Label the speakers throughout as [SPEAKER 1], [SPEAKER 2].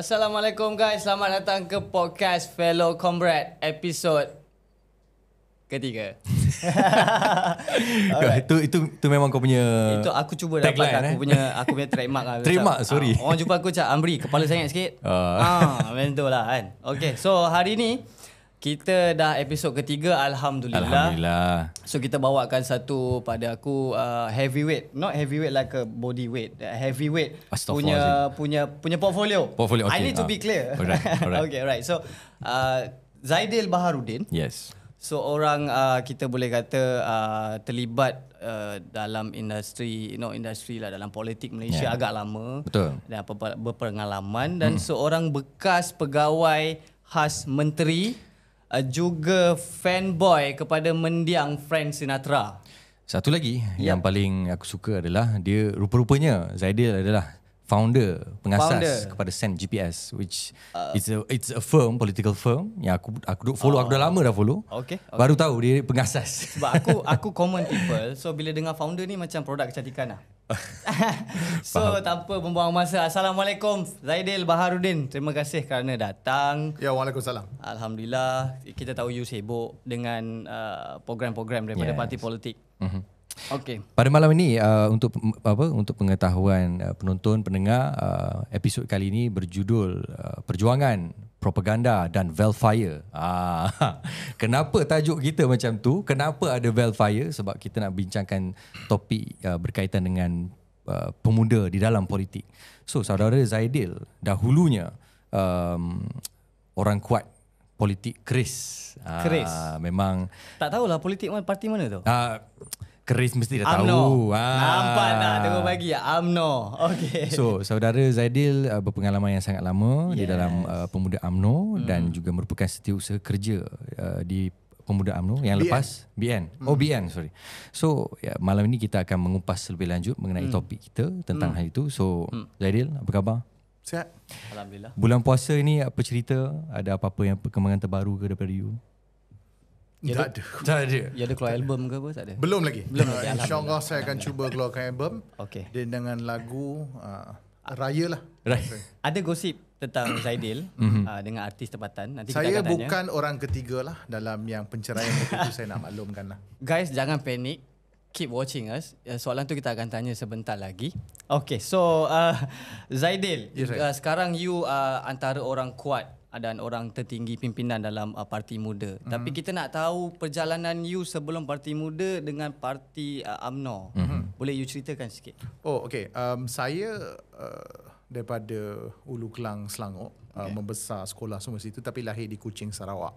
[SPEAKER 1] Assalamualaikum guys, selamat datang ke podcast Fellow Comrade episod ketiga.
[SPEAKER 2] Itu memang kau punya.
[SPEAKER 1] Itu aku cuba dapat aku punya trademark lah.
[SPEAKER 2] Trademark, sorry.
[SPEAKER 1] Orang jumpa aku cakap Amri, kepala sangat sikit. Macam tu lah kan. Okay, so hari ni kita dah episod ketiga, Alhamdulillah. So kita bawakan satu pada aku heavyweight, not heavyweight like a body weight, heavyweight punya portfolio.
[SPEAKER 2] Okay.
[SPEAKER 1] I need to be clear.
[SPEAKER 2] Alright.
[SPEAKER 1] Okay, right. So Zaidil Baharudin.
[SPEAKER 2] Yes.
[SPEAKER 1] So orang kita boleh kata terlibat dalam industri lah, dalam politik Malaysia agak lama.
[SPEAKER 2] Betul.
[SPEAKER 1] Dan berpengalaman dan seorang bekas pegawai khas menteri, juga fanboy kepada mendiang Frank Sinatra.
[SPEAKER 2] Satu lagi yang paling aku suka adalah dia rupa-rupanya Zaidil adalah founder, pengasas kepada Send GPS, which it's a firm, political firm yang aku follow, aku dah lama dah follow.
[SPEAKER 1] Okay.
[SPEAKER 2] Baru tahu dia pengasas.
[SPEAKER 1] Sebab aku common people, so bila dengar founder ni macam produk kecantikan lah. So tanpa membuang masa, Assalamualaikum Zaidil Baharudin, terima kasih kerana datang.
[SPEAKER 3] Ya, waalaikumsalam.
[SPEAKER 1] Alhamdulillah, kita tahu you sibuk dengan program-program daripada parti politik. Okay.
[SPEAKER 2] Pada malam ini untuk pengetahuan penonton pendengar, episod kali ini berjudul Perjuangan, Propaganda dan Velfire. Kenapa tajuk kita macam tu? Kenapa ada Velfire? Sebab kita nak bincangkan topik berkaitan dengan pemuda di dalam politik. So saudara Zaidil dahulunya orang kuat politik keris. Memang
[SPEAKER 1] tak tahulah politik parti mana tu.
[SPEAKER 2] Keris mesti dah
[SPEAKER 1] UMNO.
[SPEAKER 2] tahu.
[SPEAKER 1] Nampak tak? Tengok bagi UMNO. Okay.
[SPEAKER 2] So, saudara Zaidil berpengalaman yang sangat lama di dalam pemuda UMNO dan juga merupakan setiausaha kerja di pemuda UMNO yang lepas BN. BN, sorry. So, malam ini kita akan mengupas lebih lanjut mengenai topik kita tentang hal itu. So, Zaidil, apa khabar?
[SPEAKER 3] Sihat.
[SPEAKER 1] Alhamdulillah.
[SPEAKER 2] Bulan puasa ini apa cerita? Ada apa-apa yang perkembangan terbaru ke daripada you?
[SPEAKER 3] Tak ada.
[SPEAKER 1] Ya, ada keluar album ke apa? Tak ada.
[SPEAKER 3] Belum lagi. InsyaAllah saya akan cuba keluarkan album.
[SPEAKER 1] Okay.
[SPEAKER 3] Dan dengan lagu Raya lah.
[SPEAKER 1] Ada gosip tentang Zaidil dengan artis tempatan. Nanti
[SPEAKER 3] Saya
[SPEAKER 1] kita akan tanya.
[SPEAKER 3] bukan orang ketiga lah dalam yang penceraian itu, saya nak maklumkan lah.
[SPEAKER 1] Guys, jangan panik. Keep watching us. Soalan tu kita akan tanya sebentar lagi. Okay, so Zaidil, sekarang you antara orang kuat dan orang tertinggi pimpinan dalam Parti Muda. Tapi kita nak tahu perjalanan you sebelum Parti Muda dengan Parti UMNO. Boleh you ceritakan sikit?
[SPEAKER 3] Oh, okay. Saya daripada Ulu Kelang, Selangor. Membesar sekolah semua situ, tapi lahir di Kuching, Sarawak.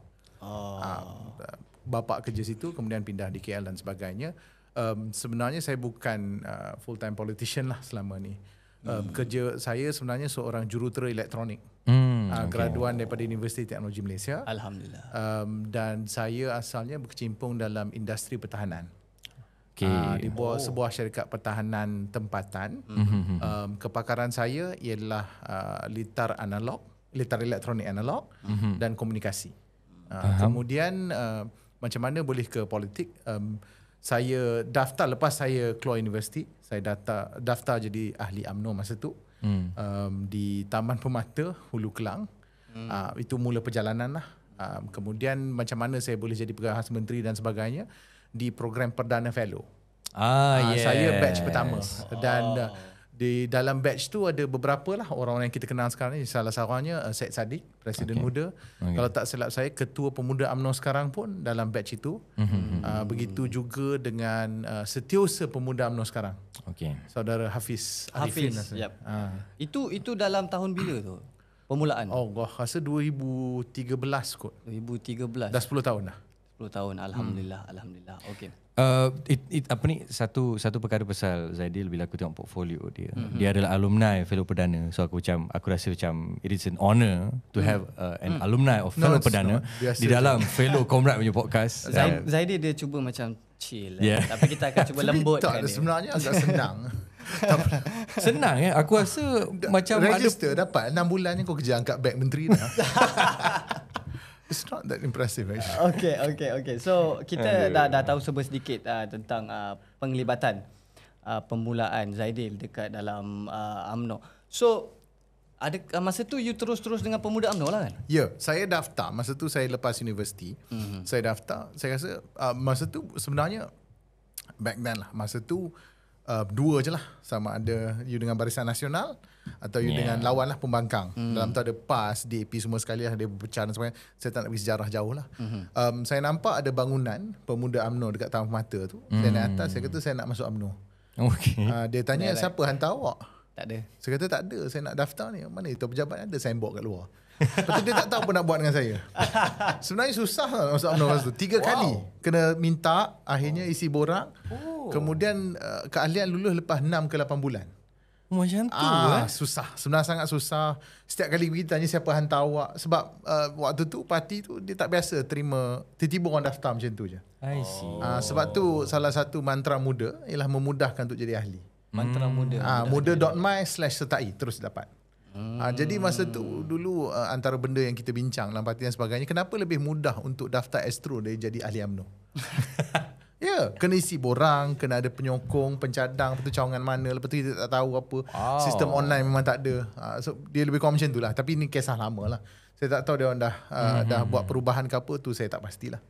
[SPEAKER 3] Bapa kerja situ, kemudian pindah di KL dan sebagainya. Sebenarnya saya bukan full-time politician lah selama ni. Kerja saya sebenarnya seorang jurutera elektronik. Graduan daripada Universiti Teknologi Malaysia.
[SPEAKER 1] Alhamdulillah.
[SPEAKER 3] Dan saya asalnya berkecimpung dalam industri pertahanan. Di bawah sebuah syarikat pertahanan tempatan. Kepakaran saya ialah litar elektronik analog dan komunikasi. Kemudian macam mana boleh ke politik? Saya daftar lepas saya keluar universiti, saya daftar jadi ahli UMNO masa tu di Taman Permata Hulu Kelang. Itu mula perjalanan lah. Kemudian macam mana saya boleh jadi pegawai khas menteri dan sebagainya di program Perdana Fellow. Saya batch pertama dan di dalam batch tu ada beberapa lah orang-orang yang kita kenal sekarang ni. Salah satunya Syed Saddiq, Presiden Muda. Kalau tak silap saya, Ketua Pemuda UMNO sekarang pun dalam batch itu. Begitu juga dengan Setiausaha Pemuda UMNO sekarang. Saudara Hafiz Arifin.
[SPEAKER 1] Itu dalam tahun bila tu? Permulaan?
[SPEAKER 3] Rasa 2013 kot.
[SPEAKER 1] 2013.
[SPEAKER 3] Dah 10 tahun dah.
[SPEAKER 1] 10 tahun. Alhamdulillah. Okay.
[SPEAKER 2] Satu perkara pasal Zaidil, bila aku tengok portfolio dia, dia adalah alumni Fellow Perdana. So aku rasa macam it is an honour to have an alumni of Fellow Perdana di dalam Fellow Comrade punya podcast.
[SPEAKER 1] Zaidil dia cuba macam chill, tapi kita akan cuba lembutkan dia.
[SPEAKER 3] Sebenarnya agak senang.
[SPEAKER 2] Senang ya. Aku rasa macam
[SPEAKER 3] register dapat 6 bulan ni kau kerja angkat beg menteri dah. It's not that impressive actually.
[SPEAKER 1] Okay. So kita dah tahu sedikit tentang penglibatan permulaan Zaidil dekat dalam UMNO. So ada masa tu you terus-terus dengan Pemuda UMNO lah kan?
[SPEAKER 3] Ya, saya daftar. Masa tu saya lepas universiti. Saya daftar. Saya rasa masa tu sebenarnya back then lah. Masa tu dua je lah. Sama ada you dengan Barisan Nasional atau you dengan lawan lah pembangkang. Dalam tu ada PAS, DAP semua sekali lah. Dia berpecah dan sebagainya. Saya tak nak pergi sejarah jauh lah. Saya nampak ada bangunan Pemuda UMNO dekat Taman Permata tu. Saya naik atas. Saya kata saya nak masuk UMNO.
[SPEAKER 2] Okay.
[SPEAKER 3] Dia tanya siapa hantar awak?
[SPEAKER 1] Tak ada.
[SPEAKER 3] Saya kata tak ada, saya nak daftar ni. Mana itu pejabat ada, saya bawa kat luar. Lepas tu dia tak tahu apa nak buat dengan saya. Sebenarnya susah lah masuk UMNO masa tu. 3 kali kena minta, akhirnya isi borang. Kemudian keahlian lulus lepas 6 ke 8 bulan.
[SPEAKER 2] Macam tu
[SPEAKER 3] susah. Sebenarnya sangat susah. Setiap kali pergi tanya siapa hantar awak. Sebab waktu tu parti tu dia tak biasa terima tiba-tiba orang daftar macam tu je.
[SPEAKER 2] I see.
[SPEAKER 3] Sebab tu salah satu mantra muda ialah memudahkan untuk jadi ahli.
[SPEAKER 1] Mantra muda.
[SPEAKER 3] muda.my/sertai terus dapat. Jadi masa tu dulu antara benda yang kita bincang dalam parti dan sebagainya, kenapa lebih mudah untuk daftar astro dari jadi ahli UMNO? Ya, kena isi borang, kena ada penyokong, pencadang, lepas tu cawangan mana, lepas tu kita tak tahu apa. Sistem online memang tak ada. So dia lebih kurang macam tu lah. Tapi ni kisah lama lah. Saya tak tahu dia orang dah buat perubahan ke apa tu, saya tak pastilah.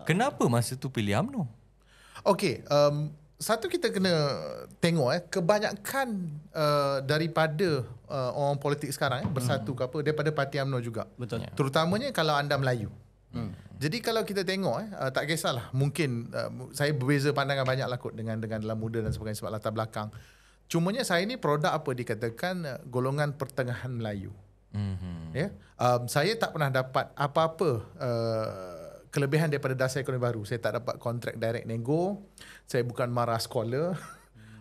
[SPEAKER 2] Kenapa masa tu pilih UMNO?
[SPEAKER 3] Okey, satu kita kena tengok kebanyakan daripada orang politik sekarang bersatu ke apa daripada parti UMNO juga.
[SPEAKER 1] Betul.
[SPEAKER 3] Terutamanya kalau anda Melayu. Jadi kalau kita tengok tak kisahlah, mungkin saya berbeza pandangan banyak lah kot dengan dalam muda dan sebagainya sebab latar belakang. Cumanya saya ni produk apa dikatakan golongan pertengahan Melayu. Saya tak pernah dapat apa-apa kelebihan daripada dasar ekonomi baru. Saya tak dapat kontrak direct nego. Saya bukan mara scholar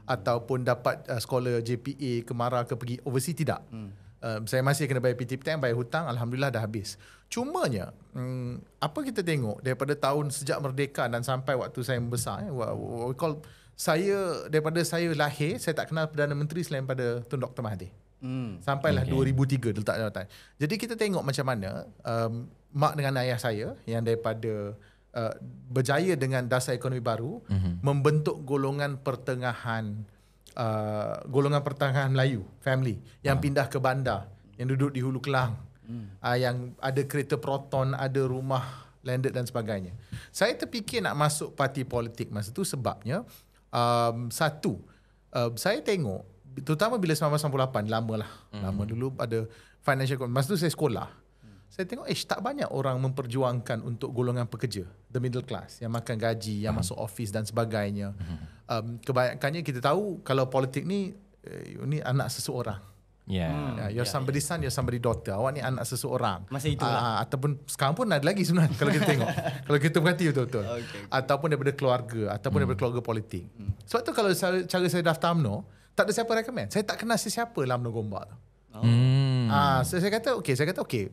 [SPEAKER 3] ataupun dapat scholar JPA ke mara ke pergi overseas, tidak. Saya masih kena bayar PTPTN, bayar hutang, alhamdulillah dah habis. Cumanya apa kita tengok daripada tahun sejak merdeka dan sampai waktu saya membesar, daripada saya lahir saya tak kenal Perdana Menteri selain pada Tun Dr. Mahathir. Sampailah 2003 letak jawatan. Jadi kita tengok macam mana mak dengan ayah saya yang daripada berjaya dengan dasar ekonomi baru membentuk golongan pertengahan Melayu, family yang pindah ke bandar, yang duduk di Hulu Kelang, yang ada kereta Proton, ada rumah landed dan sebagainya. Saya terfikir nak masuk parti politik masa tu sebabnya saya tengok, terutama bila 1998, lama dulu ada financial economy. Masa tu saya sekolah. Saya tengok tak banyak orang memperjuangkan untuk golongan pekerja, the middle class, yang makan gaji, yang masuk office dan sebagainya. Kebanyakannya kita tahu kalau politik ni ni anak seseorang. You're somebody's son, you're somebody's daughter. Awak ni anak seseorang.
[SPEAKER 1] Masa itulah.
[SPEAKER 3] Ataupun sekarang pun ada lagi sebenarnya kalau kita tengok. Kalau kita perhati betul-betul. Ataupun daripada keluarga, ataupun daripada keluarga politik. Sebab tu kalau cara saya daftar UMNO, tak ada siapa recommend. Saya tak kenal sesiapa dalam UMNO Gombak tu. Saya kata okey.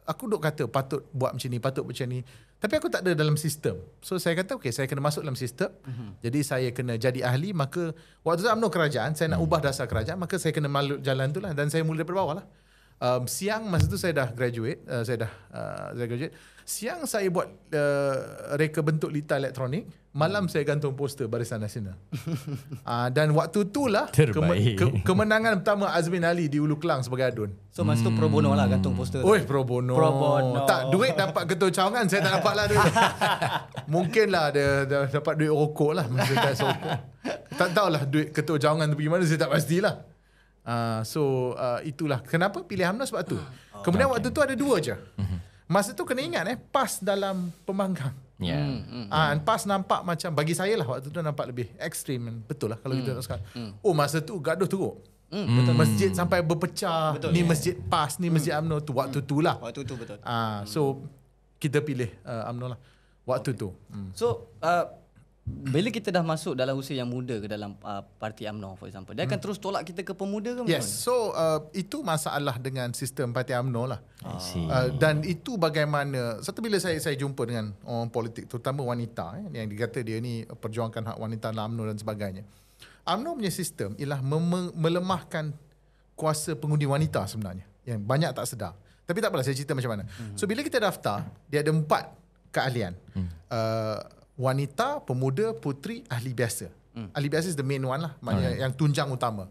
[SPEAKER 3] Aku duk kata patut buat macam ni, patut macam ni. Tapi aku tak ada dalam sistem. So saya kata saya kena masuk dalam sistem. Jadi saya kena jadi ahli. Maka waktu tu UMNO kerajaan, saya nak ubah dasar kerajaan, maka saya kena malu jalan tu lah. Dan saya mula daripada bawah lah. Siang masa tu saya dah graduate. Saya graduate. Siang saya buat reka bentuk lita elektronik. Malam saya gantung poster Barisan Nasional. Dan waktu tu lah kemenangan pertama Azmin Ali di Hulu Kelang sebagai adun.
[SPEAKER 1] So masa tu pro bono lah gantung poster.
[SPEAKER 3] Pro bono. Tak, duit dapat ketua cawangan, saya tak dapat lah duit. Mungkin lah dia dapat duit rokok lah masa tak rokok. Tak tahulah duit ketua cawangan tu pergi mana, saya tak pastilah. Itulah kenapa pilih UMNO sebab tu. Kemudian waktu tu ada 2 je. Masa tu kena ingat PAS dalam pembangkang. PAS nampak macam, bagi saya lah waktu tu nampak lebih ekstrim. Betul lah kalau kita tengok sekarang. Masa tu gaduh teruk. Betul. Masjid sampai berpecah. Betul, ni masjid PAS, ni masjid UMNO tu. Waktu tu lah.
[SPEAKER 1] Waktu tu betul.
[SPEAKER 3] So kita pilih UMNO lah waktu tu.
[SPEAKER 1] So bila kita dah masuk dalam usia yang muda ke dalam parti UMNO for example, dia akan terus tolak kita ke pemuda ke?
[SPEAKER 3] Yes. So itu masalah dengan sistem parti UMNO lah. Dan itu bagaimana, satu bila saya jumpa dengan orang politik, terutama wanita yang dikata dia ni perjuangkan hak wanita dalam UMNO dan sebagainya. UMNO punya sistem ialah melemahkan kuasa pengundi wanita sebenarnya, yang banyak tak sedar. Tapi tak apalah, saya cerita macam mana. So bila kita daftar, dia ada 4 keahlian. Wanita, pemuda, puteri, ahli biasa. Ahli biasa is the main one lah, maknanya yang tunjang utama.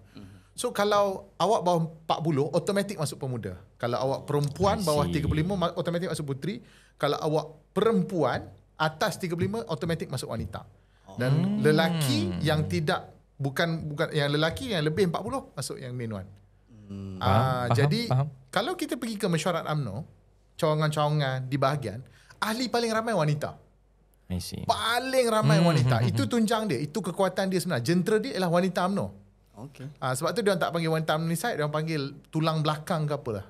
[SPEAKER 3] So kalau awak bawah 40 automatik masuk pemuda. Kalau awak perempuan bawah 35 automatik masuk puteri. Kalau awak perempuan atas 35 automatik masuk wanita. Dan lelaki yang tidak bukan yang lelaki yang lebih 40 masuk yang main one. Jadi kalau kita pergi ke mesyuarat UMNO, cawangan-cawangan di bahagian, ahli paling ramai wanita.
[SPEAKER 2] I see.
[SPEAKER 3] Paling ramai wanita. Itu tunjang dia, itu kekuatan dia sebenarnya. Jentera dia ialah wanita UMNO.
[SPEAKER 1] Okay.
[SPEAKER 3] Sebab tu dia tak panggil wanita UMNO side, dia panggil tulang belakang ke apalah.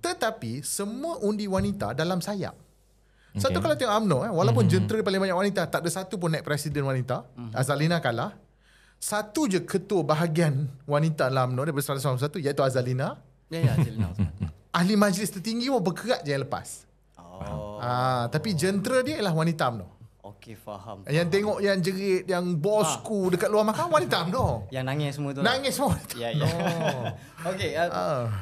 [SPEAKER 3] Tetapi semua undi wanita dalam sayap. Satu kalau tengok UMNO, walaupun jentera paling banyak wanita, tak ada satu pun naik presiden wanita. Azalina kalah. Satu je ketua bahagian wanita dalam UMNO daripada 191 iaitu Azalina.
[SPEAKER 1] Ya, Azalina.
[SPEAKER 3] Ahli majlis tertinggi pun berkerat je yang lepas. Tapi jentera dia ialah wanita UMNO.
[SPEAKER 1] Okey, faham.
[SPEAKER 3] Yang tengok yang jerit, yang bosku dekat luar mahkamah wanita UMNO.
[SPEAKER 1] Yang nangis semua tu.
[SPEAKER 3] Nangis semua.
[SPEAKER 1] Ya. Okey,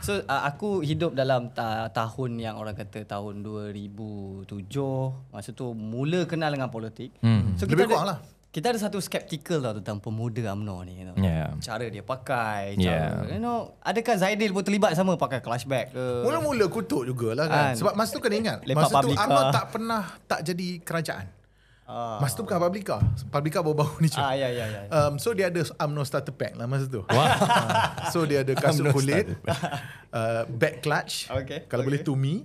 [SPEAKER 1] so aku hidup dalam tahun yang orang kata tahun 2007. Masa tu mula kenal dengan politik. So
[SPEAKER 3] Lebih kurang lah.
[SPEAKER 1] Kita ada satu skeptical tau tentang pemuda UMNO ni. Cara dia pakai, adakah Zaidil pun terlibat sama pakai flashback ke?
[SPEAKER 3] Mula-mula kutuk jugalah kan. Sebab masa tu kena ingat, masa tu UMNO tak jadi kerajaan. Masa tu bukan Publica. Publica baru-baru ni.
[SPEAKER 1] Ya.
[SPEAKER 3] So dia ada UMNO starter pack lah masa tu. So dia ada kasut kulit, back clutch, kalau boleh Tumi,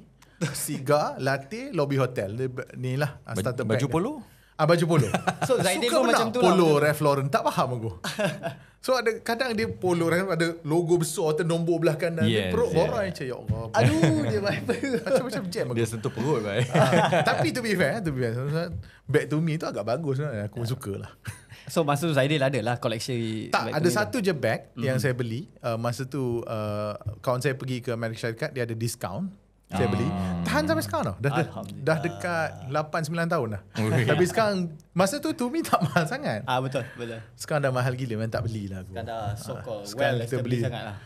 [SPEAKER 3] sigar, latte, lobby hotel. Ni lah starter pack.
[SPEAKER 2] Baju polo?
[SPEAKER 3] Baju polo.
[SPEAKER 1] So Zaidil pun macam tu
[SPEAKER 3] polo
[SPEAKER 1] lah.
[SPEAKER 3] Ralph Lauren. Tak faham aku. So ada kadang dia polo ada logo besar atau nombor belah kanan. Dia perut borai macam ya Allah.
[SPEAKER 1] Aduh, dia
[SPEAKER 3] macam jam aku.
[SPEAKER 2] Dia sentuh perut baik.
[SPEAKER 3] Tapi to be fair, back to me tu agak bagus lah. Aku suka lah.
[SPEAKER 1] So masa tu Zaidil ada lah koleksi.
[SPEAKER 3] Tak, ada satu je bag yang saya beli. Masa tu kawan saya pergi ke Amerika Syarikat, dia ada discount. Saya beli. Tahan sampai sekarang tau. Dah dekat 8-9 tahun dah. Tapi sekarang, masa tu Tumi tak mahal sangat.
[SPEAKER 1] Betul.
[SPEAKER 3] Sekarang dah mahal gila, memang tak belilah aku.
[SPEAKER 1] Sekarang dah so-called
[SPEAKER 3] sekarang
[SPEAKER 1] well
[SPEAKER 3] kita beli
[SPEAKER 1] sangat lah.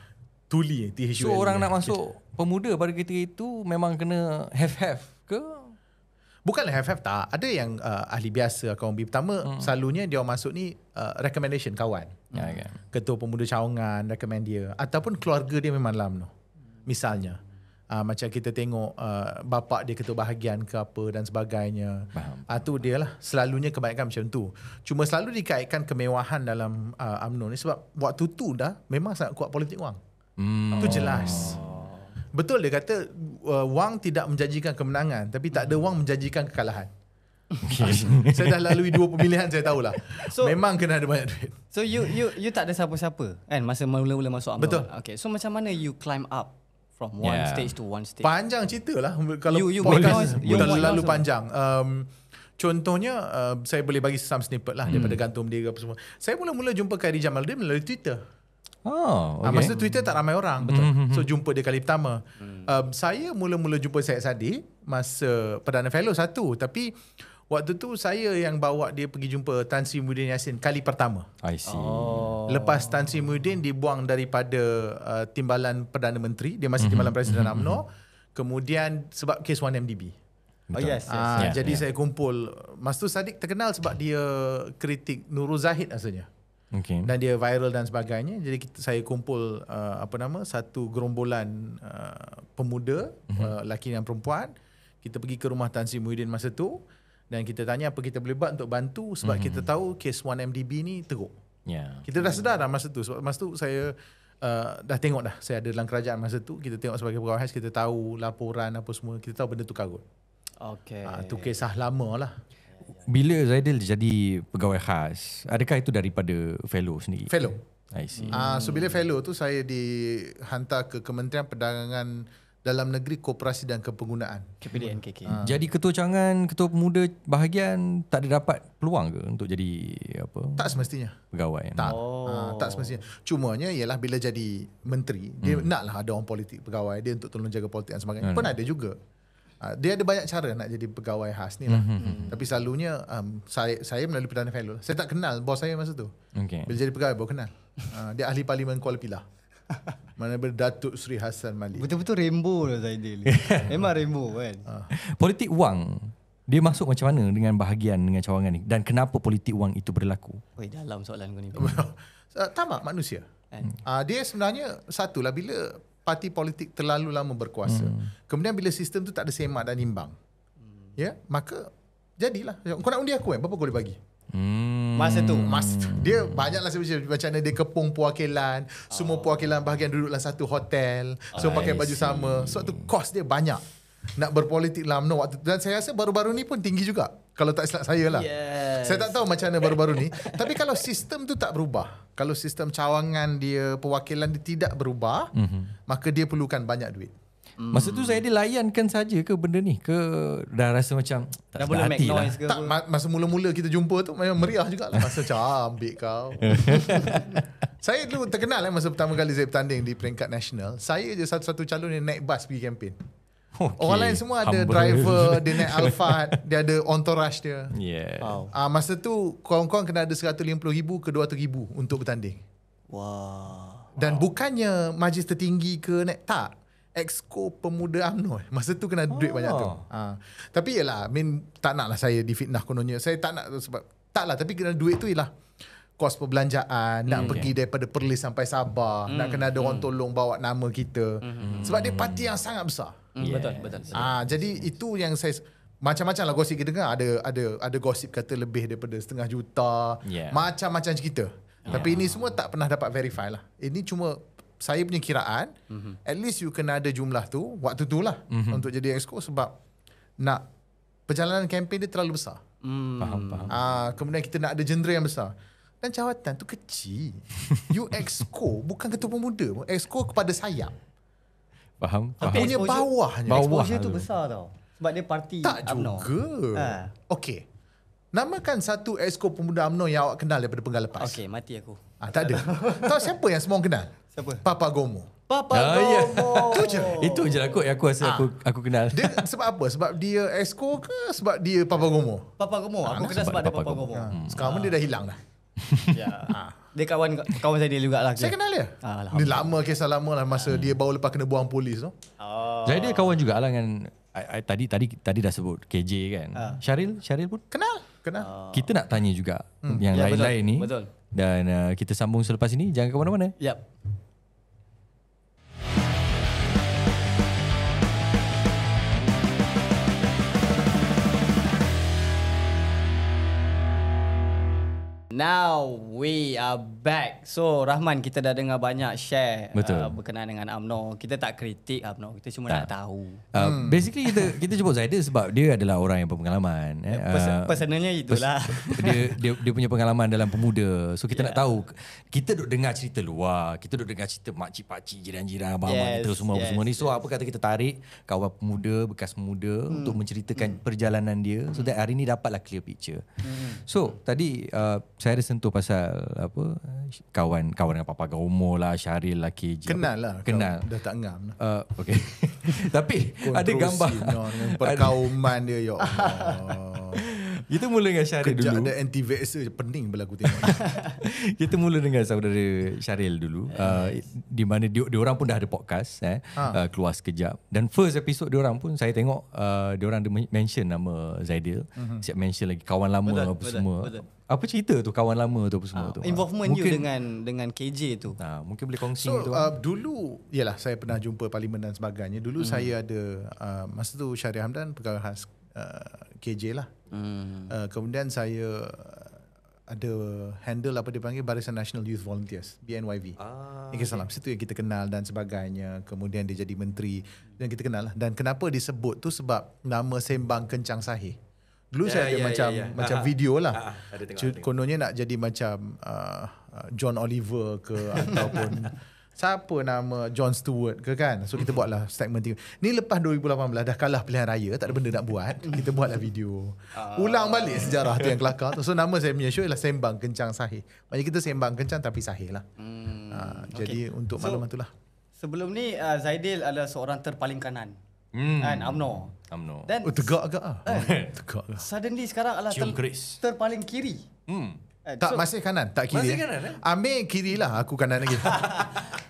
[SPEAKER 3] Tuli, THUL.
[SPEAKER 2] So orang nak masuk pemuda pada ketika itu memang kena have ke?
[SPEAKER 3] Bukanlah have tak. Ada yang ahli biasa, kawan B. Pertama, selalunya dia orang masuk ni recommendation kawan. Ketua pemuda cawangan, recommend dia. Ataupun keluarga dia memang dalam. Misalnya. Macam kita tengok bapa dia ketua bahagian ke apa dan sebagainya. Tu dia lah. Selalunya kebanyakan macam tu. Cuma selalu dikaitkan kemewahan dalam UMNO ni sebab waktu tu dah memang sangat kuat politik wang. Tu jelas. Betul dia kata wang tidak menjanjikan kemenangan tapi tak ada wang menjanjikan kekalahan. Saya dah lalui 2 pemilihan, saya tahulah. So, memang kena ada banyak duit.
[SPEAKER 1] So you tak ada siapa-siapa kan masa mula-mula masuk UMNO.
[SPEAKER 3] Betul.
[SPEAKER 1] Okay, so macam mana you climb up from one stage to one stage?
[SPEAKER 3] Panjang cerita lah. Kalau
[SPEAKER 1] you
[SPEAKER 3] terlalu panjang. Contohnya, saya boleh bagi some snippet lah daripada gantung dia apa semua. Saya mula-mula jumpa Khairi Jamaluddin melalui Twitter. Masa Twitter tak ramai orang. So jumpa dia kali pertama. Saya mula-mula jumpa Syed Saddiq masa Perdana Fellow 1. Tapi waktu tu saya yang bawa dia pergi jumpa Tan Sri Muhyiddin Yassin kali pertama.
[SPEAKER 2] I see.
[SPEAKER 3] Lepas Tan Sri Muhyiddin dibuang daripada timbalan Perdana Menteri, dia masih timbalan Presiden UMNO. Kemudian sebab kes 1MDB.
[SPEAKER 1] Yes.
[SPEAKER 3] Jadi saya kumpul. Masa tu Saddiq terkenal sebab dia kritik Nurul Zahid asalnya. Dan dia viral dan sebagainya. Jadi saya kumpul satu gerombolan pemuda, lelaki dan perempuan. Kita pergi ke rumah Tan Sri Muhyiddin masa tu. Dan kita tanya apa kita boleh buat untuk bantu sebab kita tahu kes 1MDB ni teruk. Kita dah sedar dah masa tu. Sebab masa tu saya dah tengok dah. Saya ada dalam kerajaan masa tu. Kita tengok sebagai pegawai khas, kita tahu laporan apa semua. Kita tahu benda tu karut. Itu kisah lama lah.
[SPEAKER 2] Bila Zaidil jadi pegawai khas, adakah itu daripada fellow sendiri?
[SPEAKER 3] Fellow.
[SPEAKER 2] I see.
[SPEAKER 3] So bila fellow tu saya dihantar ke Kementerian Perdagangan Dalam Negeri, Koperasi dan Kepenggunaan,
[SPEAKER 1] KPDNKK.
[SPEAKER 2] Jadi ketua cawangan, ketua pemuda bahagian tak ada dapat peluang ke untuk jadi apa?
[SPEAKER 3] Tak semestinya.
[SPEAKER 2] Pegawai.
[SPEAKER 3] Tak semestinya. Cumanya ialah bila jadi menteri, dia naklah ada orang politik pegawai dia untuk tolong jaga politik dan sebagainya. Pun ada juga. Dia ada banyak cara nak jadi pegawai khas ni lah. Tapi selalunya saya melalui Perdana Fellow. Saya tak kenal bos saya masa tu. Bila jadi pegawai baru kenal. Dia ahli parlimen Kuala Pilah. Mana Datuk Seri Hassan Malik.
[SPEAKER 1] Betul-betul rainbow lah Zaidil. Memang rainbow kan.
[SPEAKER 3] Politik wang, dia masuk macam mana dengan bahagian dengan cawangan ni? Dan kenapa politik wang itu berlaku?
[SPEAKER 1] Dalam soalan kau ni.
[SPEAKER 3] Tamak manusia. Dia sebenarnya satulah bila parti politik terlalu lama berkuasa. Kemudian bila sistem tu tak ada semak dan imbang. Ya, maka jadilah. Kau nak undi aku berapa kau boleh bagi?
[SPEAKER 1] Masa tu
[SPEAKER 3] Dia banyaklah macam mana dia kepung perwakilan, semua perwakilan bahagian duduk dalam satu hotel, semua pakai baju sama. Sebab tu kos dia banyak. Nak berpolitik dalam UMNO waktu tu. Dan saya rasa baru-baru ni pun tinggi juga. Kalau tak silap saya lah. Saya tak tahu macam mana baru-baru ni. Tapi kalau sistem tu tak berubah, kalau sistem cawangan dia, perwakilan dia tidak berubah, maka dia perlukan banyak duit.
[SPEAKER 2] Masa tu saya dilayankan saja ke benda ni, ke dah rasa macam tak
[SPEAKER 1] dah boleh make
[SPEAKER 2] hati lah.
[SPEAKER 1] noise ke
[SPEAKER 3] Tak, masa mula-mula kita jumpa tu memang meriah jugalah. Masa macam ambil kau. Saya dulu terkenal masa pertama kali saya bertanding di peringkat nasional. Saya je satu-satu calon yang naik bas pergi kempen. Orang lain semua ada driver, dia naik Alphard, dia ada entourage dia. Masa tu kawan-kawan kena ada 150,000 ke 200,000 untuk bertanding. Dan bukannya majlis tertinggi ke naik, tak. Exco Pemuda UMNO. Masa tu kena duit banyak tu. Tapi yalah, tak naklah saya difitnah kononnya. Saya tak nak sebab taklah, tapi kena duit tu ialah kos perbelanjaan, nak pergi daripada Perlis sampai Sabah, nak kena ada orang tolong bawa nama kita. Sebab dia parti yang sangat besar.
[SPEAKER 1] Betul.
[SPEAKER 3] Jadi itu yang saya macam-macam lah gosip kita dengar. Ada gosip kata lebih daripada 500,000 juta. Macam-macam cerita. Tapi ini semua tak pernah dapat verify lah. Ini cuma saya punya kiraan. At least you kena ada jumlah tu waktu tu lah untuk jadi exco, sebab nak perjalanan kempen dia terlalu besar.
[SPEAKER 2] Faham.
[SPEAKER 3] Kemudian kita nak ada jendera yang besar. Dan jawatan tu kecil. You exco bukan ketua pemuda, exco kepada sayap.
[SPEAKER 2] Faham.
[SPEAKER 3] Punya bawahnya.
[SPEAKER 1] Exposure tu besar tau. Sebab dia parti
[SPEAKER 3] Tak
[SPEAKER 1] UMNO
[SPEAKER 3] juga. Okey. Namakan satu exco pemuda UMNO yang awak kenal daripada Penggal Lepas.
[SPEAKER 1] Okey, mati aku.
[SPEAKER 3] Tak ada. Tahu siapa yang semua orang kenal?
[SPEAKER 1] Siapa?
[SPEAKER 3] Papa Gomo.
[SPEAKER 1] Gomo.
[SPEAKER 2] Itu je lah kot yang aku rasa aku kenal.
[SPEAKER 3] Dia sebab apa? Sebab dia exco ke sebab dia Papa Gomo?
[SPEAKER 1] Papa Gomo. Aku kenal sebab dia Papa Gomo.
[SPEAKER 3] Sekarang dia dah hilang dah.
[SPEAKER 1] Dia kawan saya dia juga lah.
[SPEAKER 3] Saya kenal dia. Dia lama, kisah lama lah masa dia baru lepas kena buang polis tu.
[SPEAKER 2] Jadi dia kawan jugalah dengan tadi dah sebut KJ kan. Syaril pun
[SPEAKER 3] Kenal.
[SPEAKER 2] kita nak tanya juga yang lain-lain ni.
[SPEAKER 1] Betul.
[SPEAKER 2] Dan kita sambung selepas ini. Jangan ke mana-mana.
[SPEAKER 1] Yap. Now we are back. So Rahman, kita dah dengar banyak share berkenaan dengan UMNO. Kita tak kritik UMNO, kita cuma nak tahu.
[SPEAKER 2] Basically kita jemput Zaidil sebab dia adalah orang yang berpengalaman.
[SPEAKER 1] Personalnya itulah.
[SPEAKER 2] Dia punya pengalaman dalam pemuda. So kita nak tahu. Kita duk dengar cerita luar, kita duk dengar cerita makcik-pakcik, jiran-jiran, abang-abang kita semua ni. So apa kata kita tarik kawan pemuda, bekas pemuda untuk menceritakan perjalanan dia, so that hari ni dapatlah clear picture. So tadi saya ada sentuh pasal apa, kawan dengan Papa Gomo lah, Syaril lah, KJ.
[SPEAKER 3] Kenal. Dah tak ngam.
[SPEAKER 2] Okay. Tapi ada gambar
[SPEAKER 3] dengan perkauman dia, ya Allah.
[SPEAKER 2] Kita mula dengan Syaril dulu.
[SPEAKER 3] Kejap ada anti-vaxxer pening berlaku tengok.
[SPEAKER 2] Kita mula dengan saudara Syaril dulu. Di mana dia orang pun dah ada podcast keluar sekejap. Dan first episode dia orang pun saya tengok dia orang ada mention nama Zaidil. Siap mention lagi kawan lama semua. Betul. Apa cerita tu kawan lama tu apa semua tu?
[SPEAKER 1] Involvement you dengan KJ tu.
[SPEAKER 2] Mungkin boleh kongsi tu.
[SPEAKER 3] Dulu yalah saya pernah jumpa parlimen dan sebagainya. Dulu saya ada masa tu Syahrir Hamdan pegawai khas KJ lah. Kemudian saya ada handle apa dipanggil Barisan National Youth Volunteers, BNYV. Salam. Situ yang kita kenal dan sebagainya. Kemudian dia jadi menteri dan kita kenal lah. Dan kenapa disebut tu sebab nama Sembang Kencang Sahih. Dulu saya ada macam video lah. Kononnya nak jadi macam John Oliver ke ataupun siapa nama John Stewart ke kan. So kita buatlah segmen 3. Ni lepas 2018 dah kalah pilihan raya, tak ada benda nak buat. Kita buatlah video. Ulang balik sejarah tu yang kelakar tu. So nama saya punya show ialah Sembang Kencang Sahih. Maksudnya kita sembang kencang tapi sahih lah. Jadi untuk maklumat tu lah.
[SPEAKER 1] Sebelum ni Zaidil adalah seorang terpaling kanan. Kan UMNO. Dan
[SPEAKER 3] tegak agak ah. Tegak agak.
[SPEAKER 1] Suddenly sekarang adalah terpaling kiri.
[SPEAKER 3] Tak, masih kanan, tak kiri.
[SPEAKER 2] Masih kanan,
[SPEAKER 3] Ambil kiri lah, aku kanan lagi.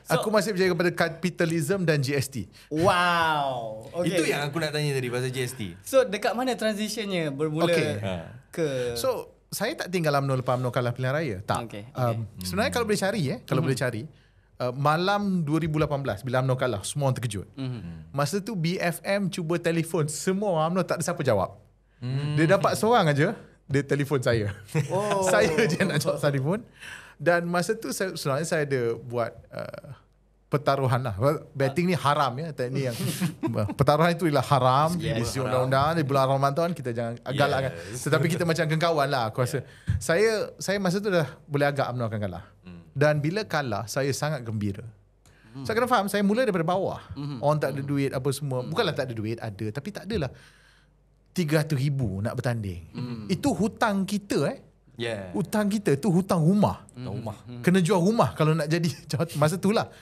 [SPEAKER 3] Aku masih percaya kepada kapitalism dan GST.
[SPEAKER 1] Wow.
[SPEAKER 2] Itu yang aku nak tanya tadi pasal GST.
[SPEAKER 1] So dekat mana transitionnya bermula ke?
[SPEAKER 3] So saya tak tinggal UMNO lepas UMNO kalah pilihan raya. Tak. Sebenarnya kalau boleh cari, malam 2018 bila UMNO kalah, semua orang terkejut. Masa tu BFM cuba telefon semua UMNO, tak ada siapa jawab. Dia dapat seorang aja, dia telefon saya. Saya je nak jawab telefon. Dan masa tu sebenarnya saya ada buat pertaruhan lah. Betting ni haram ya. Teknik yang pertaruhan itu ialah haram. Isi undang-undang di bulan Ramadan kita jangan galakkan. Tetapi kita macam kawan lah aku rasa. Saya masa tu dah boleh agak UMNO akan kalah. Dan bila kalah saya sangat gembira. Saya kena faham, saya mula daripada bawah. Orang tak ada duit apa semua. Bukanlah tak ada duit, ada, tapi tak adalah 300,000 nak bertanding. Itu hutang kita hutang kita tu hutang rumah. Kena jual rumah kalau nak jadi masa tu lah.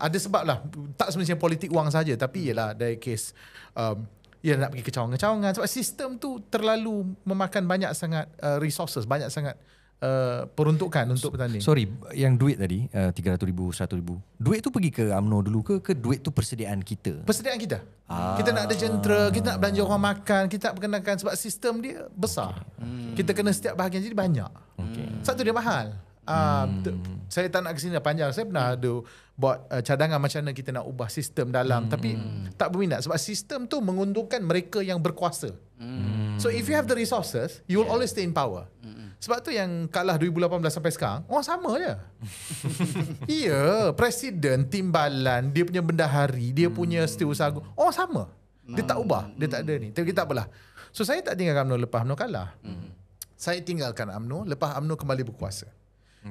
[SPEAKER 3] Ada sebab lah. Tak sebenarnya politik wang saja, tapi ialah dari kes nak pergi kecawangan-kecawangan sebab sistem tu terlalu memakan banyak sangat resources, banyak sangat peruntukan untuk bertanding.
[SPEAKER 2] Sorry, yang duit tadi 300,000, 100,000. Duit tu pergi ke UMNO dulu ke duit tu persediaan kita?
[SPEAKER 3] Persediaan kita. Kita nak ada jentera, kita nak belanja orang makan, kita nak perkenalkan sebab sistem dia besar. Kita kena setiap bahagian jadi banyak. Satu dia mahal. Saya tak nak ke sini panjang. Saya pernah ada buat cadangan macam mana kita nak ubah sistem dalam, tapi tak berminat sebab sistem tu menguntungkan mereka yang berkuasa. So if you have the resources, you will always stay in power. Sebab tu yang kalah 2018 sampai sekarang, orang sama je. Presiden, timbalan, dia punya bendahari, dia punya setiausaha agung, orang sama. Dia tak ubah, dia tak ada ni. Tapi kita apalah. So saya tak tinggalkan UMNO lepas UMNO kalah. Saya tinggalkan UMNO lepas UMNO kembali berkuasa.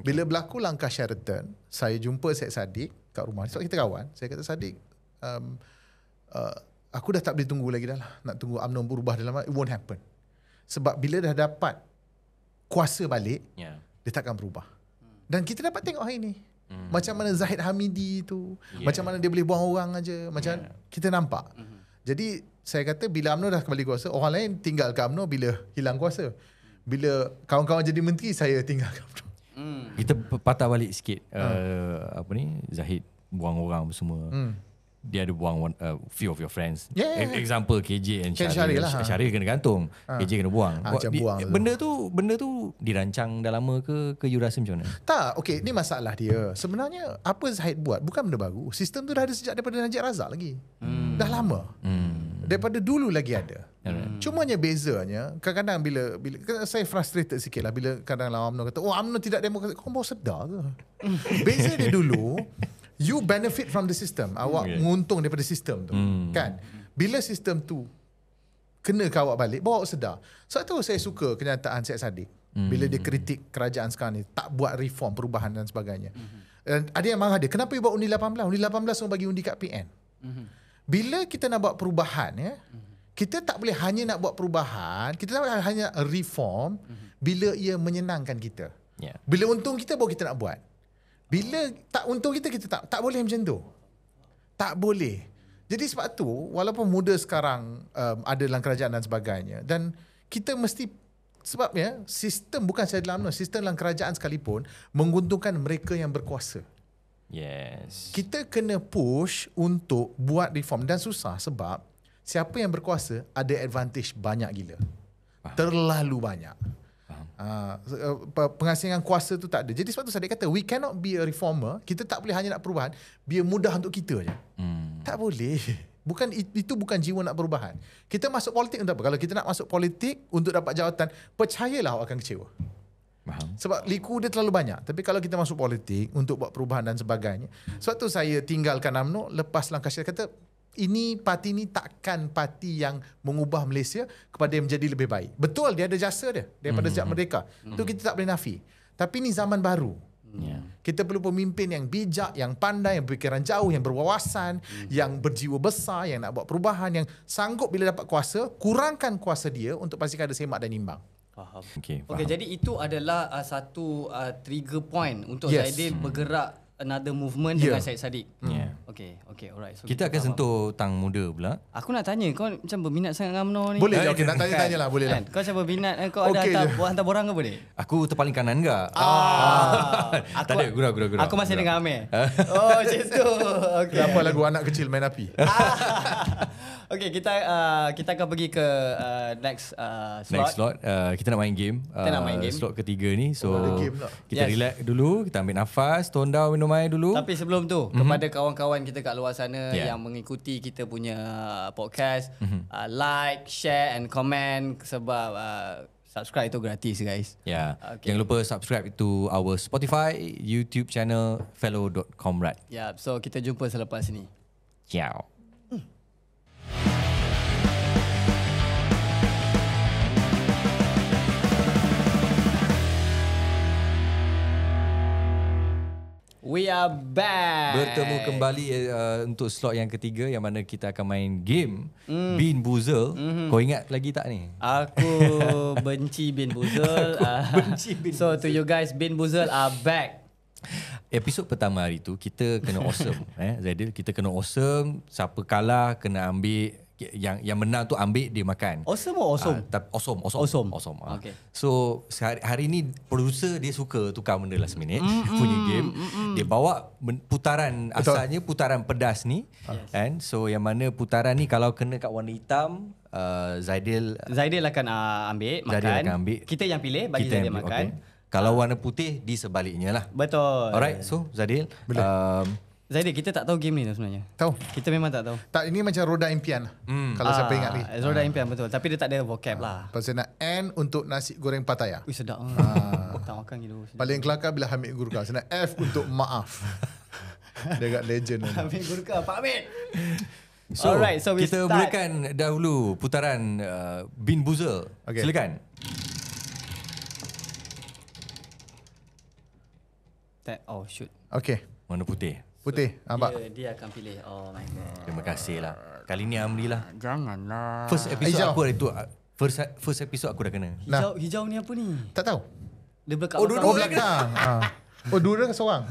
[SPEAKER 3] Bila berlaku langkah Sheraton, saya jumpa Syed Saddiq kat rumah. Sebab kita kawan. Saya kata, Saddiq, aku dah tak boleh tunggu lagi dah lah. Nak tunggu UMNO berubah dalam, it won't happen. Sebab bila dah dapat kuasa balik, dia takkan berubah. Dan kita dapat tengok hari ni. Macam mana Zahid Hamidi tu, macam mana dia boleh buang orang aja, macam kita nampak. Jadi saya kata bila UMNO dah kembali kuasa, orang lain tinggal ke UMNO bila hilang kuasa. Bila kawan-kawan jadi menteri, saya tinggal ke UMNO.
[SPEAKER 2] Kita patah balik sikit. Zahid buang orang semua. Dia ada buang few of your friends. Example KJ and Syaril lah. Syaril kena gantung, KJ kena buang. Benda tu dirancang dah lama ke you rasa macam mana?
[SPEAKER 3] Tak, okey, ni masalah dia. Sebenarnya apa Zahid buat bukan benda baru. Sistem tu dah ada sejak daripada Najib Razak lagi. Dah lama. Daripada dulu lagi ada. Cumanya bezanya kadang-kadang bila saya frustrated sikit lah bila kadang-kadang UMNO kata, UMNO tidak demokrasi. Kau baru sedar ke? Beza dia dulu, you benefit from the system. Awak menguntung daripada sistem tu. Kan? Bila sistem tu kena ke awak balik, bawa awak sedar. Sebab tu saya suka kenyataan Syed Saddiq. Bila dia kritik kerajaan sekarang ni, tak buat reform, perubahan dan sebagainya. Dan ada yang marah dia, kenapa you buat undi 18? Undi 18 orang bagi undi kat PN. Bila kita nak buat perubahan, kita tak boleh hanya nak buat perubahan, kita tak boleh hanya reform bila ia menyenangkan kita. Bila untung kita, baru kita nak buat. Bila tak untung kita, kita tak boleh macam tu. Tak boleh. Jadi sebab tu, walaupun muda sekarang ada dalam kerajaan dan sebagainya, dan kita mesti, sebabnya sistem bukan sahaja dalam UMNO, sistem dalam kerajaan sekalipun menguntungkan mereka yang berkuasa. Kita kena push untuk buat reform, dan susah sebab siapa yang berkuasa ada advantage banyak gila. Terlalu banyak. Pengasingan kuasa tu tak ada. Jadi sebab tu saya kata we cannot be a reformer. Kita tak boleh hanya nak perubahan biar mudah untuk kita je. Tak boleh. Itu bukan jiwa nak perubahan. Kita masuk politik untuk apa? Kalau kita nak masuk politik untuk dapat jawatan, percayalah awak akan kecewa. Sebab liku dia terlalu banyak. Tapi kalau kita masuk politik untuk buat perubahan dan sebagainya, sebab tu saya tinggalkan UMNO lepas langkah saya kata, parti ni takkan parti yang mengubah Malaysia kepada yang menjadi lebih baik. Betul, dia ada jasa dia daripada sejak merdeka. Itu kita tak boleh nafi. Tapi ni zaman baru. Kita perlu pemimpin yang bijak, yang pandai, yang berfikiran jauh, yang berwawasan, yang berjiwa besar, yang nak buat perubahan, yang sanggup bila dapat kuasa, kurangkan kuasa dia untuk pastikan ada semak dan imbang.
[SPEAKER 1] Faham. Okay, jadi itu adalah satu trigger point untuk Zaidil bergerak another movement dengan Syed Saddiq. Okay, alright. So
[SPEAKER 2] Kita akan sentuh tang muda pula.
[SPEAKER 1] Aku nak tanya, kau macam berminat sangat dengan UMNO ni?
[SPEAKER 3] Boleh je, nak tanya-tanya lah, boleh lah.
[SPEAKER 1] Kau macam berminat, kau ada hantar borang ke boleh?
[SPEAKER 2] Aku terpaling kanan enggak? Tak ada, gurau.
[SPEAKER 1] Aku masih dengan Amir. Oh, macam tu. Okay.
[SPEAKER 3] Apa lagu anak kecil main api?
[SPEAKER 1] Okay, kita akan pergi ke next slot.
[SPEAKER 2] Next slot, kita nak main game.
[SPEAKER 1] Kita nak main game.
[SPEAKER 2] Slot ketiga ni. So,
[SPEAKER 3] ada game tak?
[SPEAKER 2] kita relax dulu, kita ambil nafas, tone down, minum air dulu.
[SPEAKER 1] Tapi sebelum tu, kepada kawan-kawan kita kat luar sana
[SPEAKER 2] Yeah.
[SPEAKER 1] yang mengikuti kita punya podcast, like, share and comment sebab subscribe itu gratis guys.
[SPEAKER 2] Ya,
[SPEAKER 1] Okay.
[SPEAKER 2] jangan lupa subscribe to our Spotify, YouTube channel, fellow.comrade.
[SPEAKER 1] Ya, so kita jumpa selepas ni.
[SPEAKER 2] Ciao.
[SPEAKER 1] We are back.
[SPEAKER 2] Bertemu kembali untuk slot yang ketiga yang mana kita akan main game Bean Boozle. Kau ingat lagi tak ni?
[SPEAKER 1] Aku benci Bean Boozle. So to you guys, Bean Boozle are back.
[SPEAKER 2] Episod pertama hari tu kita kena awesome. Zaidil, kita kena awesome. Siapa kalah kena ambil, yang menang tu ambil dia makan.
[SPEAKER 1] Awesome or awesome?
[SPEAKER 2] Awesome.
[SPEAKER 1] Okay.
[SPEAKER 2] So hari ni producer dia suka tukar benda last minute punya game. Dia bawa putaran asalnya putaran pedas ni. Kan? So yang mana putaran ni kalau kena kat warna hitam, Zaidil
[SPEAKER 1] akan ambil makan.
[SPEAKER 2] Zaidil akan ambil.
[SPEAKER 1] Kita yang pilih bagi Zaidil makan.
[SPEAKER 2] Okay. Kalau warna putih di sebaliknya lah.
[SPEAKER 1] Betul.
[SPEAKER 2] Alright, so Zaidil,
[SPEAKER 1] Zaidil, kita tak tahu game ni sebenarnya.
[SPEAKER 3] Tahu.
[SPEAKER 1] Kita memang tak tahu.
[SPEAKER 3] Tak, ini macam roda impian. Kalau siapa ingat ni.
[SPEAKER 1] Roda impian betul. Tapi dia tak ada vocab lah.
[SPEAKER 3] Pasal nak N untuk nasi goreng Pattaya.
[SPEAKER 1] Ui, sedap. Tak makan gitu.
[SPEAKER 3] Paling kelakar bila Hamid Gurka. Senang F untuk maaf. Dia agak legend.
[SPEAKER 1] Hamid Gurka, Pak Hamid.
[SPEAKER 2] So,
[SPEAKER 1] alright, so we
[SPEAKER 2] kita
[SPEAKER 1] start.
[SPEAKER 2] mulakan dahulu putaran Bean Boozle.
[SPEAKER 3] Okay.
[SPEAKER 2] Silakan.
[SPEAKER 1] Oh shoot.
[SPEAKER 3] Okay.
[SPEAKER 2] Warna putih.
[SPEAKER 3] Putih. Nampak?
[SPEAKER 1] Dia akan pilih. Oh my god.
[SPEAKER 2] Terima kasih lah. Kali ni alhamdulillah.
[SPEAKER 1] Janganlah.
[SPEAKER 2] First episode
[SPEAKER 3] Hijau.
[SPEAKER 2] aku hari tu. First episode aku dah kena.
[SPEAKER 1] Hijau ni apa ni?
[SPEAKER 3] Tak tahu.
[SPEAKER 1] Dia belakang.
[SPEAKER 3] Oh, belakang. Oh, dua ke seorang?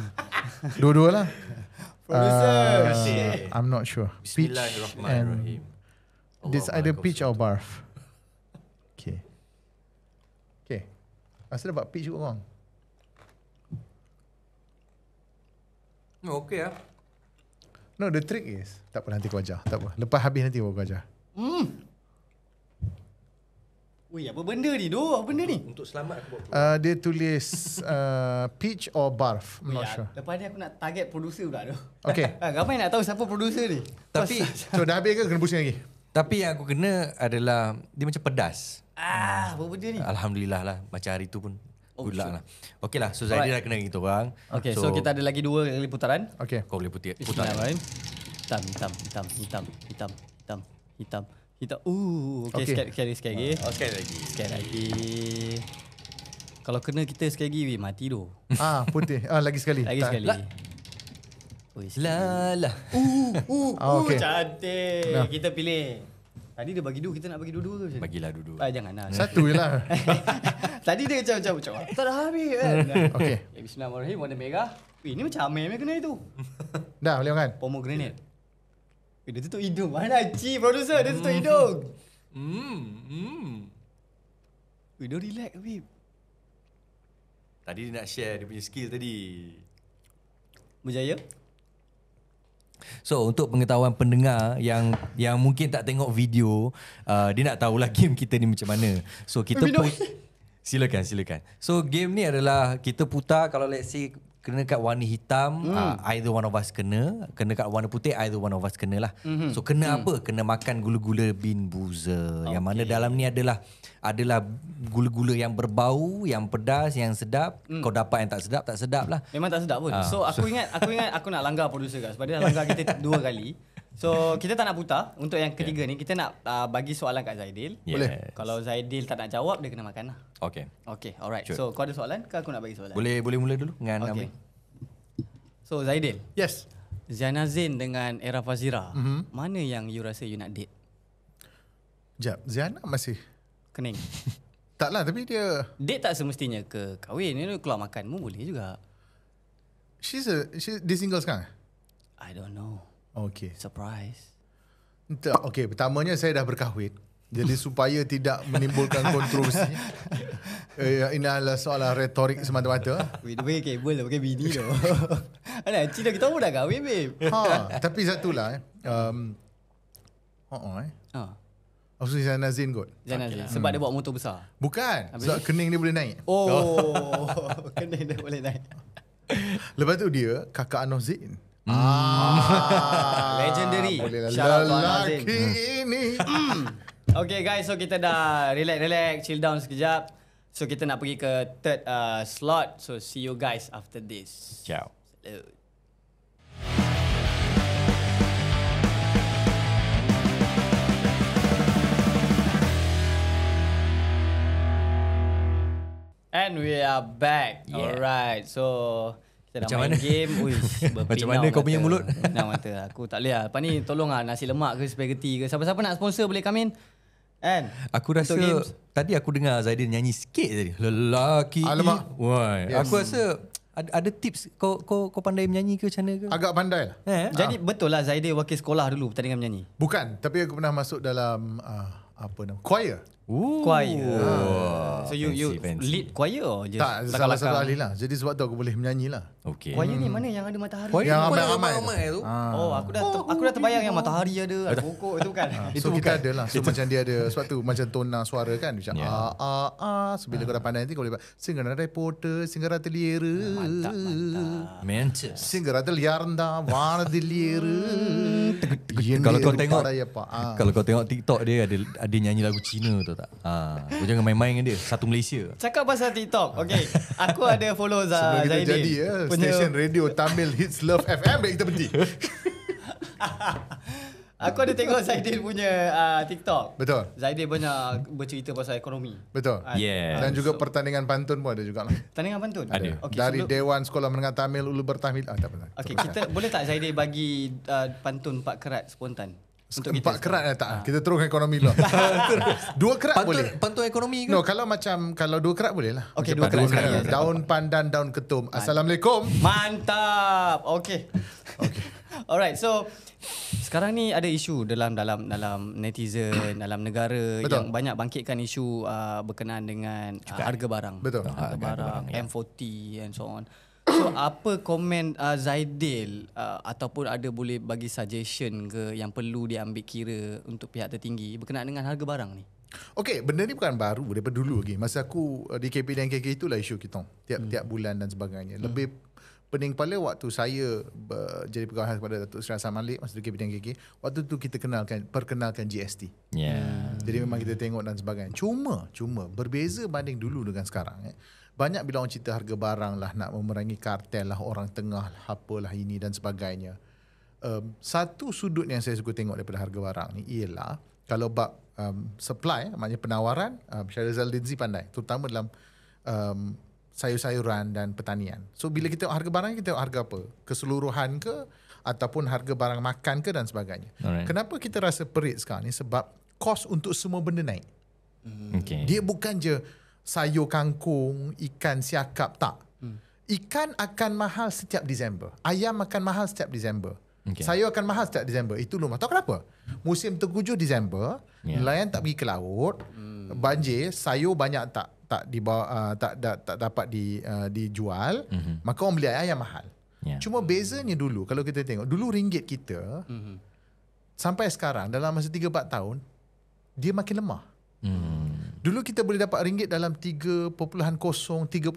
[SPEAKER 3] Dua-dua lah.
[SPEAKER 1] Producer.
[SPEAKER 3] I'm not sure. Peach
[SPEAKER 2] Bismillahirrahmanirrahim.
[SPEAKER 3] This either peach or barf. Okay. Asal dapat peach kot korang?
[SPEAKER 2] Okay lah.
[SPEAKER 3] No, the trick is tak apa, nanti kau ajar. Tak apa. Lepas habis nanti kau ajar.
[SPEAKER 1] Wih, apa benda ni? Apa benda ni?
[SPEAKER 2] Untuk selamat aku buat.
[SPEAKER 3] Dia tulis peach or barf. I'm not sure.
[SPEAKER 1] Lepas ni aku nak target producer pula tu.
[SPEAKER 3] Okay.
[SPEAKER 1] Ramai nak tahu siapa producer ni.
[SPEAKER 2] Tapi
[SPEAKER 3] So dah habis ke kena pusing lagi?
[SPEAKER 2] tapi yang aku kena adalah dia macam pedas.
[SPEAKER 1] Apa benda ni?
[SPEAKER 2] Alhamdulillah lah. Macam hari tu pun good luck lah. Okay lah. So Zaidil dah kena kita orang.
[SPEAKER 1] Okay, so kita ada lagi 2 kali putaran.
[SPEAKER 3] Okay.
[SPEAKER 2] Kau boleh putar.
[SPEAKER 1] Bismillahirrahmanirrahim. Hitam. Okay,
[SPEAKER 3] Okay.
[SPEAKER 1] sekali lagi.
[SPEAKER 2] Okay lagi.
[SPEAKER 1] Sekali lagi. Kalau kena kita sekali lagi, mati tu.
[SPEAKER 3] Putih. Lagi sekali.
[SPEAKER 1] Lagi sekali.
[SPEAKER 2] Lala.
[SPEAKER 3] Okay.
[SPEAKER 1] Cantik. Kita pilih. Tadi dia bagi 2, kita nak bagi 2 ke macam ni?
[SPEAKER 2] Bagilah duduk.
[SPEAKER 1] Janganlah.
[SPEAKER 3] Satu je lah.
[SPEAKER 1] Tadi dia macam tak dah habis kan.
[SPEAKER 3] Okay.
[SPEAKER 1] Bismillahirrahmanirrahim. Warna merah. Ini macam Amir kena itu.
[SPEAKER 3] Dah boleh makan?
[SPEAKER 1] Pomegranate. Dia tutup hidung. Mana Cik producer? Dia tutup hidung. Dia relax Habib.
[SPEAKER 2] Tadi dia nak share dia punya skill tadi.
[SPEAKER 1] Berjaya?
[SPEAKER 2] So untuk pengetahuan pendengar yang mungkin tak tengok video, dia nak tahulah game kita ni macam mana. So kita silakan. So game ni adalah kita putar, kalau let's say kena kat warna hitam, either one of us kena kat warna putih, either one of us kena lah. So kena apa? Kena makan gula-gula Bean Boozle. Yang mana dalam ni adalah gula-gula yang berbau, yang pedas, yang sedap. Kau dapat yang tak sedap lah.
[SPEAKER 1] Memang tak sedap pun. So aku ingat aku nak langgar producer kan. Sebab dia dah langgar kita 2 kali. So kita tak nak putar. Untuk yang ketiga ni kita nak bagi soalan kat Zaidil.
[SPEAKER 3] Boleh.
[SPEAKER 1] Kalau Zaidil tak nak jawab, dia kena makan lah.
[SPEAKER 2] Okay,
[SPEAKER 1] alright.
[SPEAKER 2] Sure.
[SPEAKER 1] So kau ada soalan ke aku nak bagi soalan?
[SPEAKER 2] Boleh mula dulu dengan
[SPEAKER 1] Okay.
[SPEAKER 2] Amir.
[SPEAKER 1] So Zaidil,
[SPEAKER 3] Yes.
[SPEAKER 1] Ziana Zain dengan Era Fazira, mana yang you rasa you nak date?
[SPEAKER 3] Sekejap. Ziana masih?
[SPEAKER 1] Kening.
[SPEAKER 3] Tak lah, tapi dia...
[SPEAKER 1] Date tak semestinya ke kahwin. Ini keluar makan pun boleh juga.
[SPEAKER 3] Dia single sekarang?
[SPEAKER 1] I don't know.
[SPEAKER 3] Okey.
[SPEAKER 1] Surprise.
[SPEAKER 3] Okey, pertamanya saya dah berkahwin. Jadi supaya tidak menimbulkan kontroversi. Ini adalah soalan retorik semata-mata.
[SPEAKER 1] Weh, dia pakai kabel dah, pakai bini tu. Alah, Cina kita pun dah kahwin, babe.
[SPEAKER 3] Tapi satulah Maksud saya Nazin kot.
[SPEAKER 1] Jangan sebab dia bawa motor besar.
[SPEAKER 3] Bukan. Sebab kening dia boleh naik.
[SPEAKER 1] Oh, kening dia boleh naik.
[SPEAKER 3] Lepas tu dia kakak Anwar Zain.
[SPEAKER 1] Legendary.
[SPEAKER 3] Boleh
[SPEAKER 1] Shout out to Anwar
[SPEAKER 3] lelaki
[SPEAKER 1] Zain.
[SPEAKER 3] ini.
[SPEAKER 1] Okay guys, so kita dah relax, chill down sekejap. So kita nak pergi ke third slot. So see you guys after this.
[SPEAKER 2] Ciao.
[SPEAKER 1] Salute. And we are back.
[SPEAKER 2] Yeah.
[SPEAKER 1] Alright. So kita dah
[SPEAKER 2] Macam
[SPEAKER 1] main
[SPEAKER 2] mana?
[SPEAKER 1] game.
[SPEAKER 2] Macam mana kau punya mulut?
[SPEAKER 1] Berpinau mata. Aku tak boleh lah. Lepas ni tolong lah nasi lemak ke spaghetti ke. Siapa-siapa nak sponsor boleh come in. And
[SPEAKER 2] Aku rasa tadi aku dengar Zaidin nyanyi sikit tadi. Lelaki.
[SPEAKER 3] Alamak.
[SPEAKER 2] Wah, aku rasa ada tips kau pandai menyanyi ke macam mana ke?
[SPEAKER 3] Agak pandai lah.
[SPEAKER 1] jadi betul lah Zaidin wakil sekolah dulu pertandingan menyanyi.
[SPEAKER 3] Bukan. Tapi aku pernah masuk dalam apa nama? Choir.
[SPEAKER 1] Choir. So you
[SPEAKER 2] fancy.
[SPEAKER 1] lead choir or just
[SPEAKER 3] Tak, salah satu ahli lah. Jadi sebab tu aku boleh menyanyi lah.
[SPEAKER 2] Okey.
[SPEAKER 1] Choir ni mana yang ada matahari?
[SPEAKER 3] Yang ramai-ramai
[SPEAKER 2] tu.
[SPEAKER 1] Oh, aku dah terbayang yang matahari ada pokok itu kan.
[SPEAKER 3] So kita ada lah. So macam dia ada. Sebab tu macam tona suara kan. Macam So bila kau dah pandai nanti kau boleh Singgara reporter, Singgara teliera.
[SPEAKER 2] Mantap.
[SPEAKER 3] Singgara teliaranda, Vana teliera.
[SPEAKER 2] Kalau kau tengok kalau kau tengok TikTok dia ada nyanyi lagu Cina tu tak? Kau jangan main-main dengan dia. Satu Malaysia.
[SPEAKER 1] Cakap pasal TikTok. Okay. Aku ada follow
[SPEAKER 3] sebelum kita
[SPEAKER 1] Zaidin.
[SPEAKER 3] jadi stesen radio Tamil Hits Love FM. Baik kita berhenti.
[SPEAKER 1] Aku ada tengok Zaidin punya TikTok.
[SPEAKER 3] Betul.
[SPEAKER 1] Zaidin banyak bercerita pasal ekonomi.
[SPEAKER 3] Betul.
[SPEAKER 2] Yeah.
[SPEAKER 3] Dan juga pertandingan pantun pun ada juga lah.
[SPEAKER 1] Tandingan pantun?
[SPEAKER 2] Ada.
[SPEAKER 1] Okay,
[SPEAKER 3] Dari Dewan Sekolah Menengah Tamil Ulu Bertahmil. Tak pernah.
[SPEAKER 1] Okay, kita boleh tak Zaidin bagi pantun 4 kerat spontan? Untuk
[SPEAKER 3] 4 kerat tak? Kita teruskan ekonomi dulu. 2 kerat boleh.
[SPEAKER 2] Pantun ekonomi ke?
[SPEAKER 3] No, kalau 2 kerat boleh lah.
[SPEAKER 1] Okay,
[SPEAKER 3] macam
[SPEAKER 1] 2 kerat sekali.
[SPEAKER 3] daun pandan, daun ketum. Assalamualaikum.
[SPEAKER 1] Mantap. Okay. Alright, so sekarang ni ada isu dalam netizen, dalam negara.
[SPEAKER 3] Betul.
[SPEAKER 1] Yang banyak bangkitkan isu berkenaan dengan harga barang.
[SPEAKER 3] Betul.
[SPEAKER 1] Harga barang, M40 and so on. So apa komen Zaidil ataupun ada boleh bagi suggestion ke yang perlu diambil kira untuk pihak tertinggi berkenaan dengan harga barang ni?
[SPEAKER 3] Okey, benda ni bukan baru daripada dulu lagi. Masa aku di KP dan KK itulah isu kita. Tiap bulan dan sebagainya. Lebih pening kepala waktu saya jadi pegawai kepada Datuk Seri Hassan Malik masa di KP dan KK. Waktu tu kita perkenalkan GST. Jadi memang kita tengok dan sebagainya. Cuma berbeza banding dulu dengan sekarang. Banyak bila orang cerita harga barang lah, nak memerangi kartel lah, orang tengah lah, apalah ini dan sebagainya. Satu sudut yang saya suka tengok daripada harga barang ni ialah kalau bab supply, maknanya penawaran, Syahrizal Lindsay pandai, terutama dalam sayur-sayuran dan pertanian. So bila kita tengok harga barang, kita tengok harga apa? Keseluruhan ke ataupun harga barang makan ke dan sebagainya.
[SPEAKER 2] Alright.
[SPEAKER 3] Kenapa kita rasa perit sekarang ni? Sebab kos untuk semua benda naik.
[SPEAKER 2] Okay.
[SPEAKER 3] Dia bukan je sayur kangkung, ikan siakap, tak. Ikan akan mahal setiap Disember. Ayam akan mahal setiap Disember. Sayur akan mahal setiap Disember. Itu rumah. Tahu kenapa? Musim terkujuh Disember, nelayan tak pergi ke laut, banjir, sayur banyak tak dapat dijual, maka orang beli ayam mahal. Cuma bezanya dulu, kalau kita tengok, dulu ringgit kita sampai sekarang dalam masa 3-4 tahun dia makin lemah. Dulu kita boleh dapat ringgit dalam 3.0, 3.2, 3.4.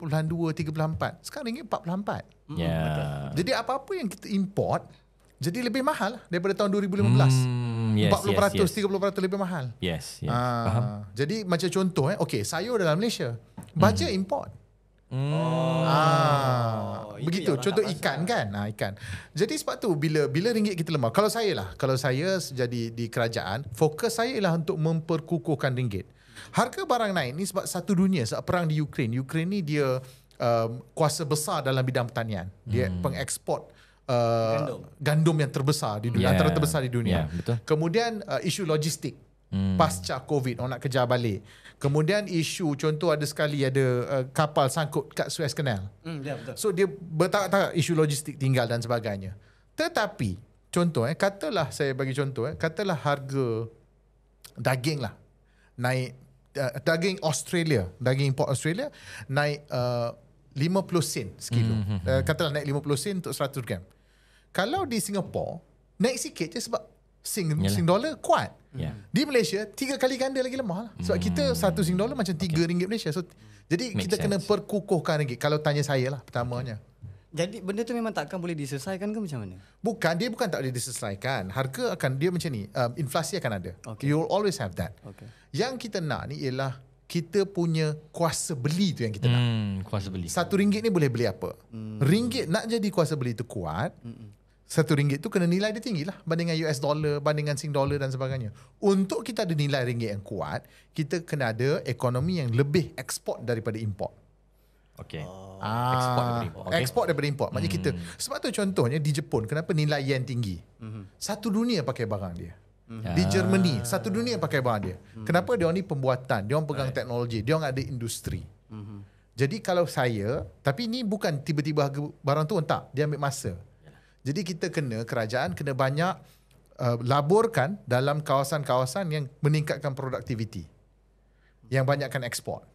[SPEAKER 3] Sekarang ringgit 4.4. Jadi apa-apa yang kita import jadi lebih mahal daripada tahun 2015. 40%, 30% lebih mahal.
[SPEAKER 2] Yes. Faham.
[SPEAKER 3] Jadi macam contoh, okey, sayur dalam Malaysia, baja import. Begitu. Contoh ikan kan. Ikan. Jadi sebab tu bila ringgit kita lemah. Kalau saya jadi di kerajaan, fokus saya ialah untuk memperkukuhkan ringgit. Harga barang naik ni sebab satu dunia, sebab perang di Ukraine. Ukraine ni dia kuasa besar dalam bidang pertanian. Dia pengeksport gandum yang terbesar di dunia, antara terbesar di dunia.
[SPEAKER 2] Betul.
[SPEAKER 3] Kemudian isu logistik. Pasca COVID, orang nak kejar balik. Kemudian isu, contoh ada kapal sangkut kat Suez Canal.
[SPEAKER 1] Betul.
[SPEAKER 3] So dia bertarak-tarak isu logistik tinggal dan sebagainya. Tetapi contoh katalah saya bagi contoh katalah harga daging lah naik, daging Australia, daging import Australia naik 50 sen sekilo. Katalah naik 50 sen untuk 100 gram. Kalau di Singapura naik sikit je sebab Sing dollar kuat. Di Malaysia 3 kali ganda lagi lemah lah. Sebab kita 1 Sing dollar macam 3 ringgit Malaysia. So jadi kita kena perkukuhkan ringgit. Kalau tanya saya lah pertamanya.
[SPEAKER 1] Jadi benda tu memang takkan boleh diselesaikan ke macam mana?
[SPEAKER 3] Dia bukan tak boleh diselesaikan. Harga akan dia macam ni, inflasi akan ada. You will always have that. Yang kita nak ni ialah kita punya kuasa beli tu yang kita nak.
[SPEAKER 2] Kuasa beli.
[SPEAKER 3] RM1 ni boleh beli apa? Ringgit nak jadi kuasa beli tu kuat. RM1 tu kena nilai dia tinggi lah bandingkan US dollar, bandingkan Sing dollar dan sebagainya. Untuk kita ada nilai ringgit yang kuat, kita kena ada ekonomi yang lebih ekspor daripada import. Ekspor daripada import. Maknanya kita, sebab tu contohnya di Jepun kenapa nilai yen tinggi? Satu dunia pakai barang dia. Di Germany satu dunia pakai barang dia. Kenapa? Dia orang ni pembuatan, dia orang pegang teknologi, dia orang ada industri. Jadi kalau saya, tapi ni bukan tiba-tiba harga barang tu tak, dia ambil masa. Jadi kita kerajaan kena banyak laburkan dalam kawasan-kawasan yang meningkatkan produktiviti, yang banyakkan ekspor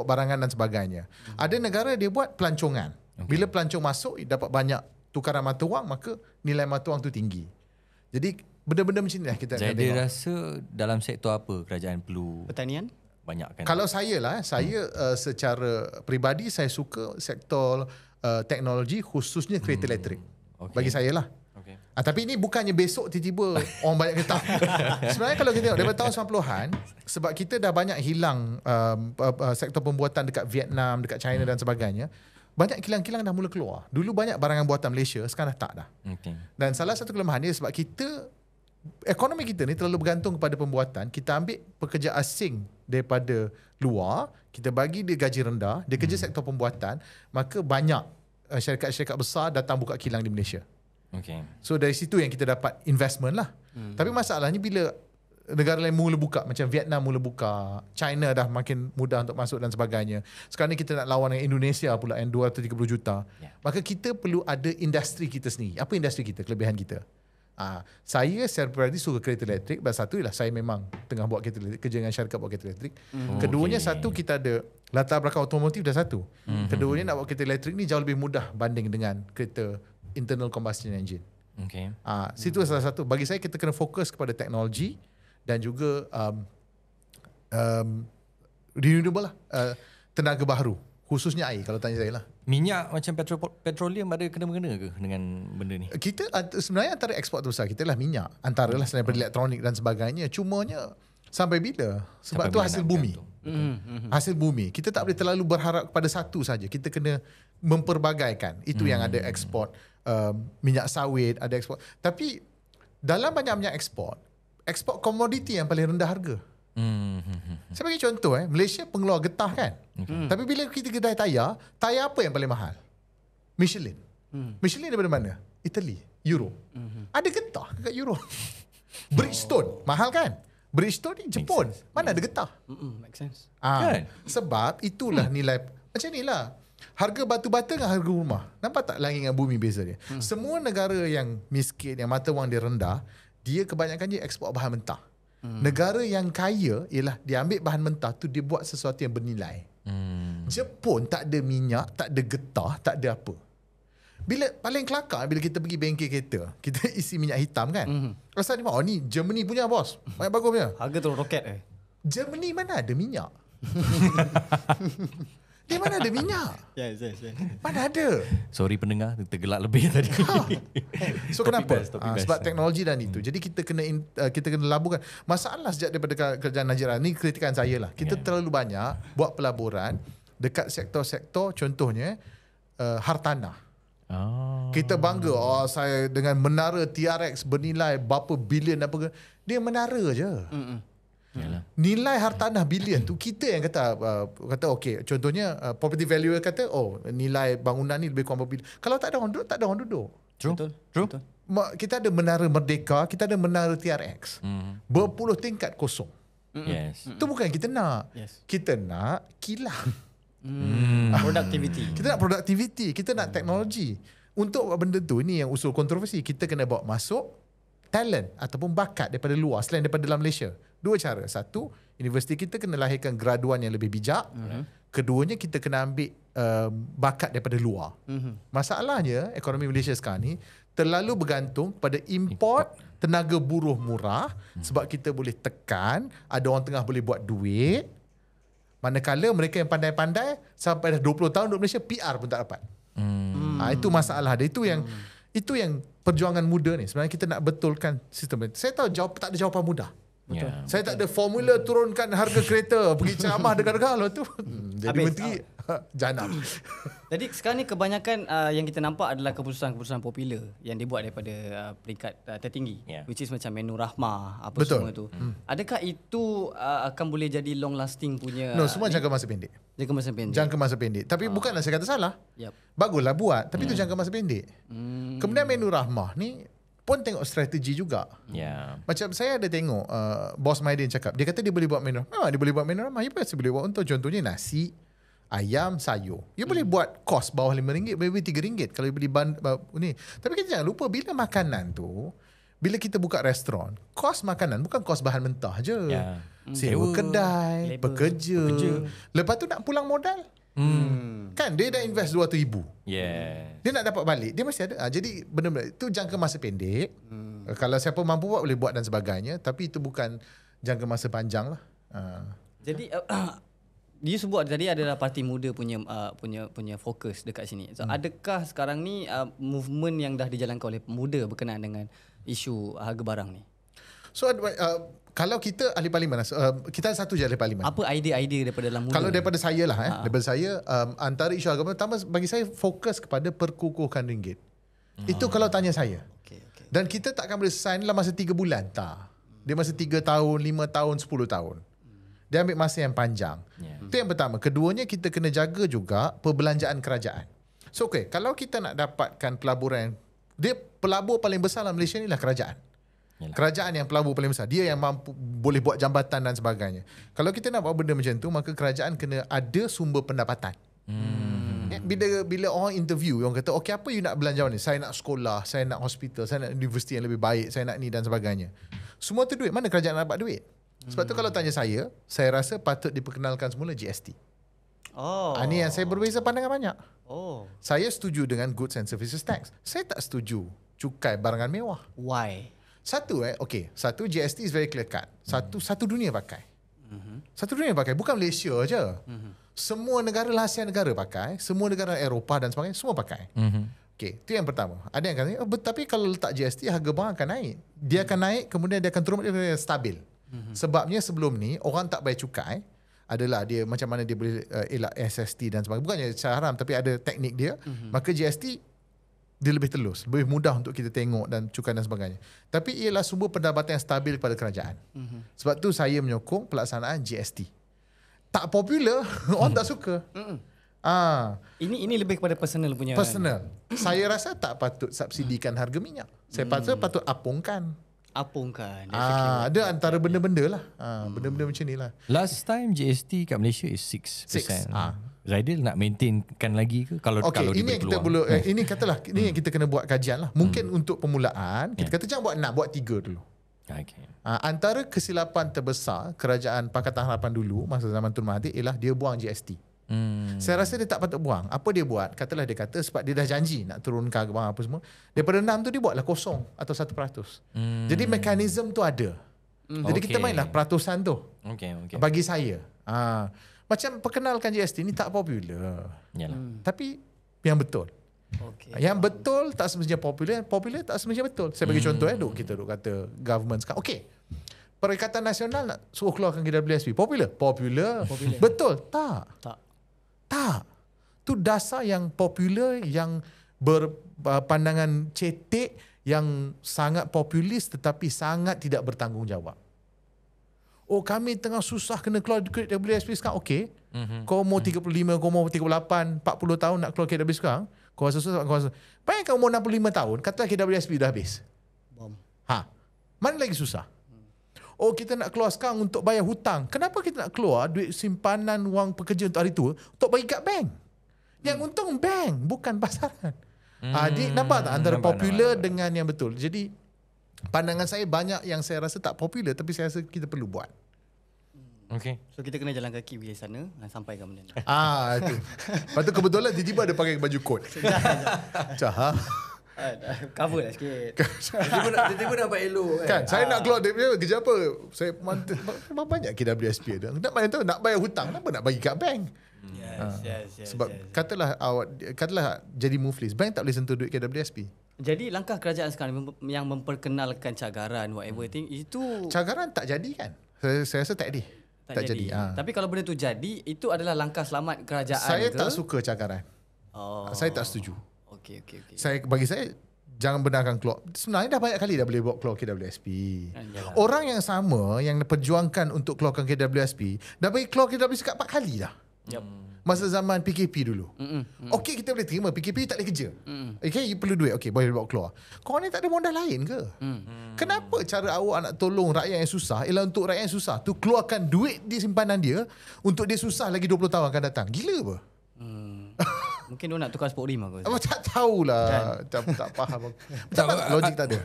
[SPEAKER 3] barangan dan sebagainya. Ada negara dia buat pelancongan. Bila pelancong masuk dapat banyak tukaran mata wang, maka nilai mata wang tu tinggi. Jadi benda-benda macam ni lah kita
[SPEAKER 2] jadi dia rasa dalam sektor apa kerajaan perlu
[SPEAKER 1] pertanian
[SPEAKER 2] banyakkan?
[SPEAKER 3] Kalau saya lah, secara peribadi saya suka sektor teknologi, khususnya kereta elektrik. Bagi saya lah. Tapi ini bukannya besok tiba-tiba orang banyak getah. Sebenarnya kalau kita tengok daripada tahun 90-an, sebab kita dah banyak hilang sektor pembuatan dekat Vietnam, dekat China dan sebagainya, banyak kilang-kilang dah mula keluar. Dulu banyak barangan buatan Malaysia, sekarang dah tak dah. Dan salah satu kelemahan dia sebab ekonomi kita ni terlalu bergantung kepada pembuatan. Kita ambil pekerja asing daripada luar, kita bagi dia gaji rendah, dia kerja sektor pembuatan, maka banyak syarikat-syarikat besar datang buka kilang di Malaysia. So dari situ yang kita dapat investment lah. Tapi masalahnya bila negara lain mula buka, macam Vietnam mula buka, China dah makin mudah untuk masuk dan sebagainya. Sekarang ni kita nak lawan dengan Indonesia pula yang 230 juta. Maka kita perlu ada industri kita sendiri. Apa industri kita? Kelebihan kita. Saya secara peribadi suka kereta elektrik. Satu ialah saya memang tengah buat kereta elektrik, kerja dengan syarikat buat kereta elektrik. Keduanya satu, kita ada latar belakang otomotif dah satu. Keduanya nak buat kereta elektrik ni jauh lebih mudah banding dengan kereta internal combustion engine. Situ salah satu. Bagi saya kita kena fokus kepada teknologi dan juga renewable lah, tenaga baru, khususnya air kalau tanya saya lah.
[SPEAKER 2] Minyak macam petroleum ada kena-mengena ke dengan benda ni?
[SPEAKER 3] Kita sebenarnya antara ekspor terbesar kita lah minyak. Antaralah selain daripada elektronik dan sebagainya. Cumanya sampai bila? Sebab tu hasil bumi. Hasil bumi. Kita tak boleh terlalu berharap kepada satu saja. Kita kena memperbagaikan. Itu yang ada ekspor minyak sawit, ada ekspor. Tapi dalam banyak-banyak ekspor komoditi yang paling rendah harga. Saya bagi contoh, Malaysia pengeluar getah kan. Tapi bila kita kedai tayar apa yang paling mahal? Michelin. Michelin daripada mana? Italy, Euro. Ada getah kat Euro. Bridgestone mahal kan? Bridgestone ni Jepun. Mana ada getah?
[SPEAKER 1] Make sense.
[SPEAKER 3] Kan? Sebab itulah nilai macam inilah. Harga batu bata dengan harga rumah. Nampak tak langit dengan bumi beza dia? Semua negara yang miskin, yang mata wang dia rendah, dia kebanyakan dia ekspor bahan mentah. Negara yang kaya ialah dia ambil bahan mentah tu, dia buat sesuatu yang bernilai. Jepun tak ada minyak, tak ada getah, tak ada apa. Bila paling kelakar bila kita pergi bengkel kereta, kita isi minyak hitam kan. Rasa ni, ni Germany punya bos. Banyak bagus punya.
[SPEAKER 1] Harga terus roket
[SPEAKER 3] Germany mana ada minyak? Dia mana ada minyak?
[SPEAKER 1] Yes.
[SPEAKER 3] Mana ada?
[SPEAKER 2] Sorry pendengar, tergelak lebih tadi.
[SPEAKER 3] So kenapa? Sebab teknologi dan itu. Jadi kita kena laburkan. Masalah sejak daripada kerajaan Najib ni, kritikan saya lah. Kita terlalu banyak buat pelaburan dekat sektor-sektor, contohnya hartanah. Kita bangga saya dengan menara TRX bernilai berapa bilion apa ke. Dia menara je. Nilai hartanah bilion tu kita yang kata okey, contohnya property valuer kata nilai bangunan ni lebih kurang berapa bilion. Kalau tak ada orang duduk, tak ada orang duduk.
[SPEAKER 2] True.
[SPEAKER 3] Kita ada menara Merdeka, kita ada menara TRX. Berpuluh tingkat kosong.
[SPEAKER 2] Yes.
[SPEAKER 3] Itu bukan yang kita nak. Kita nak kilang.
[SPEAKER 1] Productivity.
[SPEAKER 3] Kita nak productivity, kita nak teknologi. untuk buat benda tu, ni yang usul kontroversi, kita kena bawa masuk talent ataupun bakat daripada luar selain daripada dalam Malaysia. Dua cara. Satu, universiti kita kena lahirkan graduan yang lebih bijak. Keduanya, kita kena ambil bakat daripada luar. Masalahnya, ekonomi Malaysia sekarang ni terlalu bergantung pada import tenaga buruh murah sebab kita boleh tekan, ada orang tengah boleh buat duit. Manakala mereka yang pandai-pandai sampai dah 20 tahun duduk Malaysia, PR pun tak dapat. Itu masalah dia. Itu yang perjuangan muda ni. Sebenarnya kita nak betulkan sistem. Saya tahu tak ada jawapan mudah. Betul. Saya tak ada formula turunkan harga kereta, pergi ceramah dengar-dengar tu. Jadi menteri janam.
[SPEAKER 1] Jadi sekarang ni kebanyakan yang kita nampak adalah keputusan-keputusan popular yang dibuat daripada peringkat tertinggi, which is macam menu rahmah apa Betul. Semua tu. Adakah itu akan boleh jadi long lasting punya?
[SPEAKER 3] No, semua jangka masa pendek. Jangka masa pendek. Tapi bukanlah saya kata salah. Baguslah buat, tapi itu jangka masa pendek. Kemudian menu rahmah ni pun tengok strategi juga. Macam saya ada tengok bos Maidin cakap, dia kata dia boleh buat menu rahmah. Dia boleh buat menu rahmah. Dia pasti boleh buat untuk contohnya nasi, ayam, sayur. Dia boleh buat kos bawah RM5, maybe RM3 kalau dia beli ni. Tapi kita jangan lupa, bila makanan tu, bila kita buka restoran, kos makanan bukan kos bahan mentah je. Sewa kedai, pekerja. Lepas tu nak pulang modal. Kan dia dah invest RM200,000. Dia nak dapat balik, dia mesti ada. Jadi benda-benda itu jangka masa pendek. Kalau siapa mampu buat, boleh buat dan sebagainya. Tapi itu bukan jangka masa panjang lah.
[SPEAKER 1] Jadi dia sebut tadi adalah parti muda punya fokus dekat sini. So, adakah sekarang ni movement yang dah dijalankan oleh pemuda berkenaan dengan isu harga barang ni?
[SPEAKER 3] So kalau kita ahli parlimen, kita satu je ahli parlimen.
[SPEAKER 1] Apa idea-idea daripada dalam muda?
[SPEAKER 3] Kalau daripada saya lah, daripada saya, antara isu agama pertama bagi saya fokus kepada perkukuhan ringgit. Itu kalau tanya saya. Dan kita takkan boleh sign dalam masa 3 bulan. Tak. Dia masa 3 tahun, 5 tahun, 10 tahun. Dia ambil masa yang panjang. Itu yang pertama. Keduanya, kita kena jaga juga perbelanjaan kerajaan. So kalau kita nak dapatkan pelaburan, pelabur paling besar dalam Malaysia ni lah kerajaan. Kerajaan yang pelabur paling besar. Dia yang mampu boleh buat jambatan dan sebagainya. Kalau kita nak buat benda macam tu, maka kerajaan kena ada sumber pendapatan. Bila orang interview, orang kata, okay, apa you nak belanja ni? Saya nak sekolah, saya nak hospital, saya nak universiti yang lebih baik, saya nak ni dan sebagainya. Semua tu duit. Mana kerajaan nak dapat duit? Sebab tu kalau tanya saya rasa patut diperkenalkan semula GST. Ini yang saya berbeza pandangan banyak. Saya setuju dengan Goods and Services Tax. Saya tak setuju cukai barangan mewah.
[SPEAKER 1] Why?
[SPEAKER 3] Satu GST is very clear cut. Satu dunia pakai. Satu dunia pakai, bukan Malaysia je. Semua negara Asia negara pakai, semua negara Eropah dan sebagainya semua pakai. Itu yang pertama. Ada yang kata, tapi kalau letak GST harga barang akan naik. Dia akan naik, kemudian dia akan turun, dia akan stabil. Sebabnya sebelum ni orang tak bayar cukai, adalah dia macam mana dia boleh elak SST dan sebagainya. Bukannya secara haram, tapi ada teknik dia. Maka GST dia lebih telus, lebih mudah untuk kita tengok dan cukai dan sebagainya. Tapi ialah sumber pendapatan yang stabil kepada kerajaan. Sebab tu saya menyokong pelaksanaan GST. Tak popular, orang tak suka.
[SPEAKER 1] Ini lebih kepada personal punya.
[SPEAKER 3] Personal. Saya rasa tak patut subsidikan harga minyak. Saya patut apungkan. Ada antara benda-benda lah. Benda-benda macam ni lah.
[SPEAKER 2] Last time GST kat Malaysia is 6%. Zaidil nak maintainkan lagi ke? Kalau
[SPEAKER 3] ini yang kita perlu, ini katalah, ini yang kita kena buat kajian lah. Mungkin untuk permulaan, kita kata jangan buat 6, buat 3 dulu. Antara kesilapan terbesar kerajaan Pakatan Harapan dulu, masa zaman Tun Mahathir, ialah dia buang GST. Saya rasa dia tak patut buang. Apa dia buat? Katalah dia kata sebab dia dah janji nak turunkan harga barang apa semua. Daripada 6 tu dia buatlah 0 atau 1%. Jadi mekanisme tu ada. Jadi kita mainlah peratusan tu. Bagi saya. Macam perkenalkan GST ni tak popular. Tapi yang betul. Yang betul tak semestinya popular tak semestinya betul. Saya bagi contoh kita kata government sekarang. Perikatan Nasional nak suruh keluarkan KWSP. Popular. Betul? Tak. Tu dasar yang popular, yang berpandangan cetek, yang sangat populis tetapi sangat tidak bertanggungjawab. Kami tengah susah kena keluar KWSP sekarang. Kau mau 35, kau mau 38, 40 tahun nak keluar KWSP sekarang. Kau rasa susah. Bayangkan umur 65 tahun, katalah KWSP dah habis. Mana lagi susah? Kita nak keluar sekarang untuk bayar hutang. Kenapa kita nak keluar duit simpanan wang pekerja untuk hari tua untuk bagi kat bank? Yang untung bank, bukan pasaran. Jadi nampak tak antara popular dengan yang betul. Jadi pandangan saya banyak yang saya rasa tak popular tapi saya rasa kita perlu buat.
[SPEAKER 2] Okay.
[SPEAKER 1] So kita kena jalan kaki pergi sana dan sampai ke benda ni.
[SPEAKER 3] Itu. Lepas tu kebetulan tiba-tiba ada pakai baju kot.
[SPEAKER 1] Cover lah sikit.
[SPEAKER 2] Tiba-tiba nampak elok
[SPEAKER 3] Kan saya nak keluar dari kerja apa? Saya banyak KWSP ada. Nak bayar hutang, kenapa nak bagi kat bank?
[SPEAKER 1] Yes.
[SPEAKER 3] Sebab katalah jadi muflis, bank tak boleh sentuh duit KWSP.
[SPEAKER 1] Jadi langkah kerajaan sekarang yang memperkenalkan cagaran whatever thing itu
[SPEAKER 3] Cagaran tak jadi kan? Saya rasa tak jadi.
[SPEAKER 1] Tapi kalau benda tu jadi, itu adalah langkah selamat kerajaan
[SPEAKER 3] Saya
[SPEAKER 1] ke?
[SPEAKER 3] tak suka cagaran. Saya tak setuju.
[SPEAKER 1] Okey.
[SPEAKER 3] Bagi saya jangan benarkan keluar. Sebenarnya dah banyak kali dah boleh bawa keluar KWSP. Orang yang sama yang perjuangkan untuk keluarkan KWSP dah bagi keluar KWSP 4 kali dah. Masa zaman PKP dulu. Okey, kita boleh terima PKP tak boleh kerja. Okay, you perlu duit. Okey, boleh bawa keluar. Kau ni tak ada modal lain ke? Kenapa cara awak nak tolong rakyat yang susah ialah untuk rakyat yang susah tu keluarkan duit di simpanan dia untuk dia susah lagi 20 tahun akan datang? Gila apa?
[SPEAKER 1] Mungkin dia nak tukar sport rim aku.
[SPEAKER 3] Tak tahulah. Tak faham aku. Logik tak ada.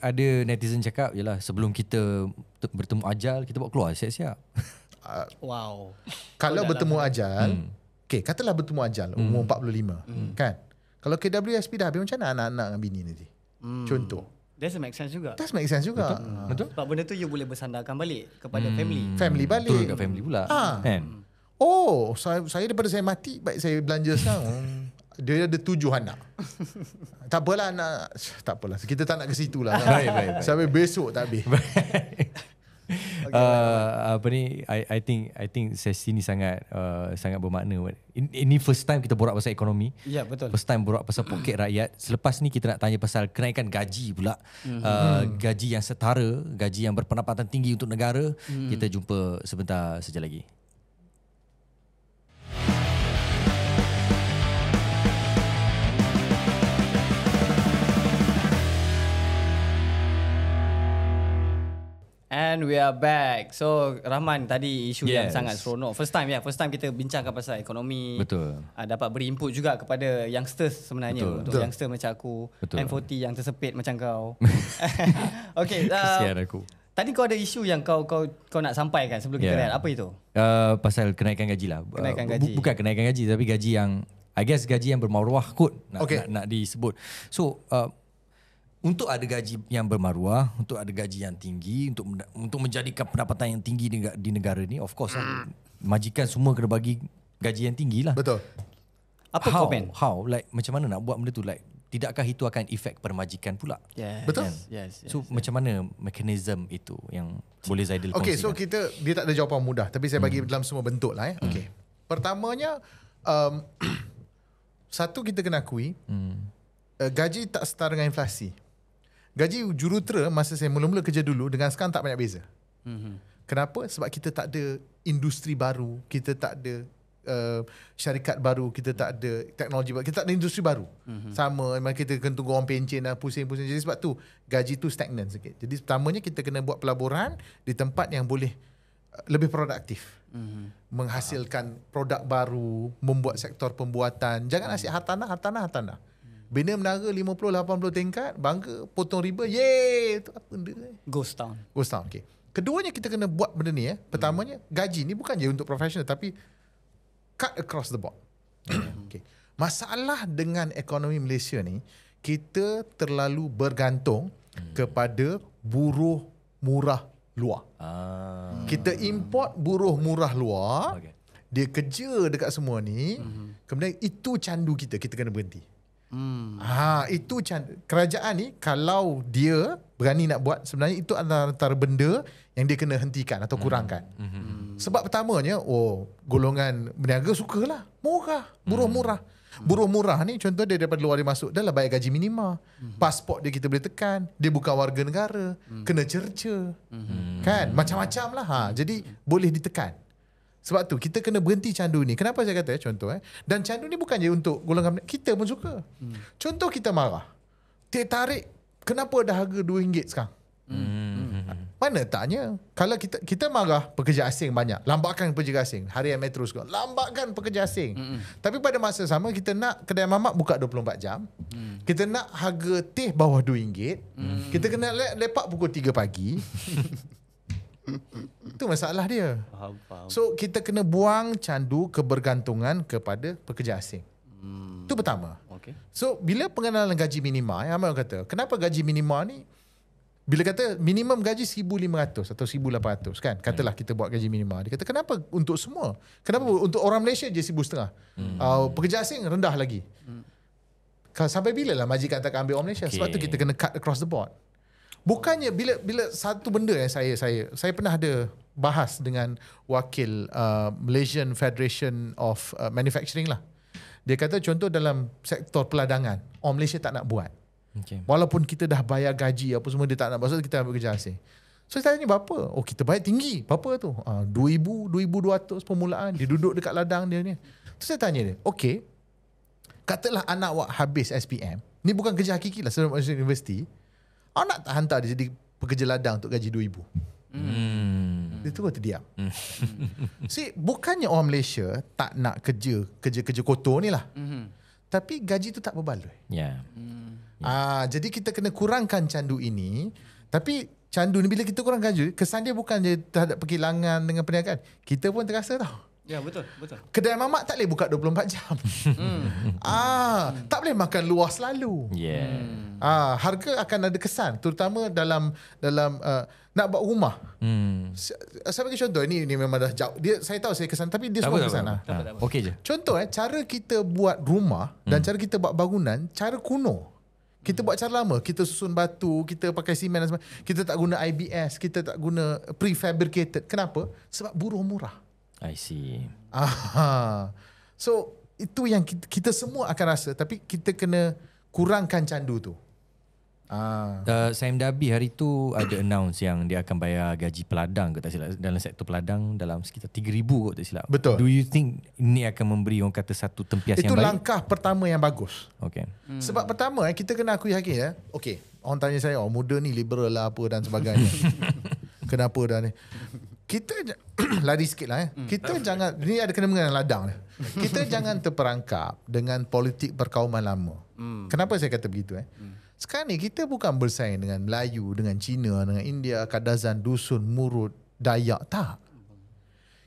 [SPEAKER 2] Ada netizen cakap yalah sebelum kita bertemu ajal kita bawa keluar siap-siap.
[SPEAKER 1] Wow.
[SPEAKER 3] Kalau bertemu ajal, okay, katalah bertemu ajal umur 45, kan? Kalau KWSP dah habis, macam mana anak-anak dengan bini nanti? Contoh.
[SPEAKER 1] That make sense juga.
[SPEAKER 3] That make sense juga.
[SPEAKER 2] Betul?
[SPEAKER 1] Sebab benda tu you boleh bersandarkan balik kepada family.
[SPEAKER 3] Family balik.
[SPEAKER 2] Turun kat family pula. Kan?
[SPEAKER 3] Saya daripada saya mati, baik saya belanja sekarang. Dia ada 7 anak. Tak apalah anak. Tak apalah. Kita tak nak ke situ lah.
[SPEAKER 2] Baik.
[SPEAKER 3] Sampai besok tak habis.
[SPEAKER 2] I think sesi ni sangat bermakna. Ini first time kita borak pasal ekonomi.
[SPEAKER 1] Ya, betul.
[SPEAKER 2] First time borak pasal poket rakyat. Selepas ni kita nak tanya pasal kenaikan gaji pula. Gaji yang setara, gaji yang berpendapatan tinggi untuk negara. Kita jumpa sebentar saja lagi.
[SPEAKER 1] And we are back. So Rahman tadi isu yang sangat seronok. First time kita bincangkan pasal ekonomi.
[SPEAKER 2] Betul.
[SPEAKER 1] Dapat beri input juga kepada youngsters sebenarnya. Untuk youngster macam aku. M40 yang tersepit macam kau. Okay.
[SPEAKER 2] Kesian aku.
[SPEAKER 1] Tadi kau ada isu yang kau nak sampaikan sebelum kita rehat. Apa itu?
[SPEAKER 2] Pasal kenaikan gaji lah.
[SPEAKER 1] Kenaikan gaji.
[SPEAKER 2] Bukan kenaikan gaji tapi gaji yang gaji yang bermaruah kot nak disebut. So untuk ada gaji yang bermaruah, untuk ada gaji yang tinggi, untuk menjadikan pendapatan yang tinggi di negara ni, of course majikan semua kena bagi gaji yang tinggi lah.
[SPEAKER 3] Betul.
[SPEAKER 1] Apa komen?
[SPEAKER 2] How? Like macam mana nak buat benda tu? Like tidakkah itu akan efek pada majikan pula?
[SPEAKER 1] Yes.
[SPEAKER 3] Betul.
[SPEAKER 1] Yes.
[SPEAKER 2] So macam mana mekanisme itu yang boleh Zaidil kongsikan?
[SPEAKER 3] Okay, so dia tak ada jawapan mudah, tapi saya bagi dalam semua bentuk lah. Okay. Pertamanya, satu kita kena akui, gaji tak setara dengan inflasi. Gaji jurutera masa saya mula-mula kerja dulu dengan sekarang tak banyak beza. Kenapa? Sebab kita tak ada industri baru, kita tak ada syarikat baru, kita tak ada teknologi baru, kita tak ada industri baru. Sama, memang kita kena tunggu orang pencen lah, pusing-pusing. Jadi sebab tu gaji tu stagnan sikit. Jadi pertamanya kita kena buat pelaburan di tempat yang boleh lebih produktif. Menghasilkan produk baru, membuat sektor pembuatan. Jangan asyik hartanah. Bina menara 50-80 tingkat, bangga, potong riba, yeay! Itu apa benda ni?
[SPEAKER 1] Ghost town.
[SPEAKER 3] Okay. Keduanya kita kena buat benda ni. Pertamanya, gaji ni bukan je untuk profesional, tapi cut across the board. Okay. Masalah dengan ekonomi Malaysia ni, kita terlalu bergantung kepada buruh murah luar. Kita import buruh murah luar, dia kerja dekat semua ni, kemudian itu candu kita kena berhenti. Itu kerajaan ni kalau dia berani nak buat, sebenarnya itu antara benda yang dia kena hentikan atau kurangkan. Sebab pertamanya golongan berniaga sukalah murah, buruh murah. Buruh murah ni contoh dia daripada luar dia masuk, dah lah bayar gaji minima. Pasport dia kita boleh tekan, dia bukan warga negara, kena cerca. Kan macam-macam lah. Jadi boleh ditekan. Sebab tu kita kena berhenti candu ni. Kenapa saya kata contoh dan candu ni bukan je untuk golongan, kita pun suka. Contoh kita marah, teh tarik kenapa dah harga RM2 sekarang? Mana taknya? Kalau kita marah pekerja asing banyak, lambatkan pekerja asing. Harian Metro sekarang, lambatkan pekerja asing. Tapi pada masa sama kita nak kedai mamak buka 24 jam. Kita nak harga teh bawah RM2. Kita kena lepak pukul 3 pagi. Itu masalah dia.
[SPEAKER 1] Faham.
[SPEAKER 3] So kita kena buang candu kebergantungan kepada pekerja asing. Itu pertama.
[SPEAKER 1] Okay.
[SPEAKER 3] So bila pengenalan gaji minima, Amal kata, kenapa gaji minima ni, bila kata minimum gaji 1,500 atau 1,800 kan, katalah kita buat gaji minima, dia kata kenapa untuk semua, kenapa untuk orang Malaysia je 1,500, pekerja asing rendah lagi. Sampai bila lah majikan tak ambil orang Malaysia? Sebab tu kita kena cut across the board. Bukannya bila satu benda yang saya pernah ada bahas dengan wakil Malaysian Federation of Manufacturing lah. Dia kata contoh dalam sektor peladangan, orang Malaysia tak nak buat. Walaupun kita dah bayar gaji apa semua, dia tak nak. Maksudnya kita ambil kerja asing. So saya tanya berapa? Oh, kita bayar tinggi. Berapa tu? 2,000, 2,200 permulaan. Dia duduk dekat ladang dia ni. Tu saya tanya dia, okey, katalah anak awak habis SPM. Ni bukan kerja hakiki lah sebelum masuk universiti. Awak nak tak hantar dia jadi pekerja ladang untuk gaji 2,000? Dia tu kata diam. See, bukannya orang Malaysia tak nak kerja kotor ni lah. Tapi gaji tu tak berbaloi. Jadi kita kena kurangkan candu ini. Tapi candu ni bila kita kurangkan candu, kesan dia bukan je terhadap perkilangan dengan perniagaan. Kita pun terasa tau.
[SPEAKER 1] Ya, betul.
[SPEAKER 3] Kedai mamak tak boleh buka 24 jam. Tak boleh makan luar selalu. Harga akan ada kesan, terutama dalam nak buat rumah. Saya bagi contoh, ini memang dah jauh. Saya tahu saya kesan, tapi dia semua kesan.
[SPEAKER 2] Okey je.
[SPEAKER 3] Contoh cara kita buat rumah dan cara kita buat bangunan, cara kuno. Kita buat cara lama, kita susun batu, kita pakai simen dan sebagainya. Kita tak guna IBS, kita tak guna prefabricated. Kenapa? Sebab buruh murah.
[SPEAKER 2] I see.
[SPEAKER 3] So itu yang kita semua akan rasa, tapi kita kena kurangkan candu tu.
[SPEAKER 2] Saim Dabi hari tu ada announce yang dia akan bayar gaji peladang ke tak silap, dalam sektor peladang dalam sekitar 3,000 kot tak silap.
[SPEAKER 3] Betul.
[SPEAKER 2] Do you think ini akan memberi orang kata satu tempias
[SPEAKER 3] itu
[SPEAKER 2] yang baik?
[SPEAKER 3] Itu langkah pertama yang bagus.
[SPEAKER 2] Okay.
[SPEAKER 3] Sebab pertama kita kena akui hakik ya. Okay, orang tanya saya, muda ni liberal lah apa dan sebagainya. Kenapa dah ni? Kita lari sikit lah Kita jangan, ni ada kena dengan ladang ni. Kita jangan terperangkap dengan politik perkauman lama. Kenapa saya kata begitu Sekarang ni kita bukan bersaing dengan Melayu, dengan Cina, dengan India, Kadazan, Dusun, Murut, Dayak. Tak.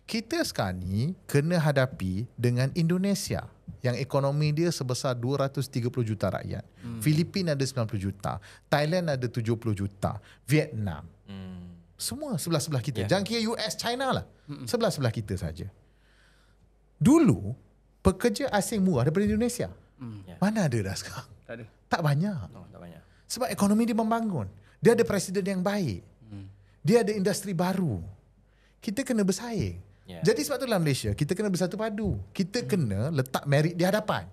[SPEAKER 3] Kita sekarang ni kena hadapi dengan Indonesia yang ekonomi dia sebesar 230 juta rakyat. Filipina ada 90 juta. Thailand ada 70 juta. Vietnam. Semua sebelah-sebelah kita. Jangan kira US, China lah. Sebelah-sebelah kita saja. Dulu, pekerja asing murah daripada Indonesia. Mana ada dah sekarang?
[SPEAKER 1] Tak ada.
[SPEAKER 3] Tak banyak.
[SPEAKER 2] Tak banyak.
[SPEAKER 3] Sebab ekonomi dia membangun. Dia ada presiden yang baik. Dia ada industri baru. Kita kena bersaing. Jadi sebab tu dalam Malaysia, kita kena bersatu padu. Kita kena letak merit di hadapan.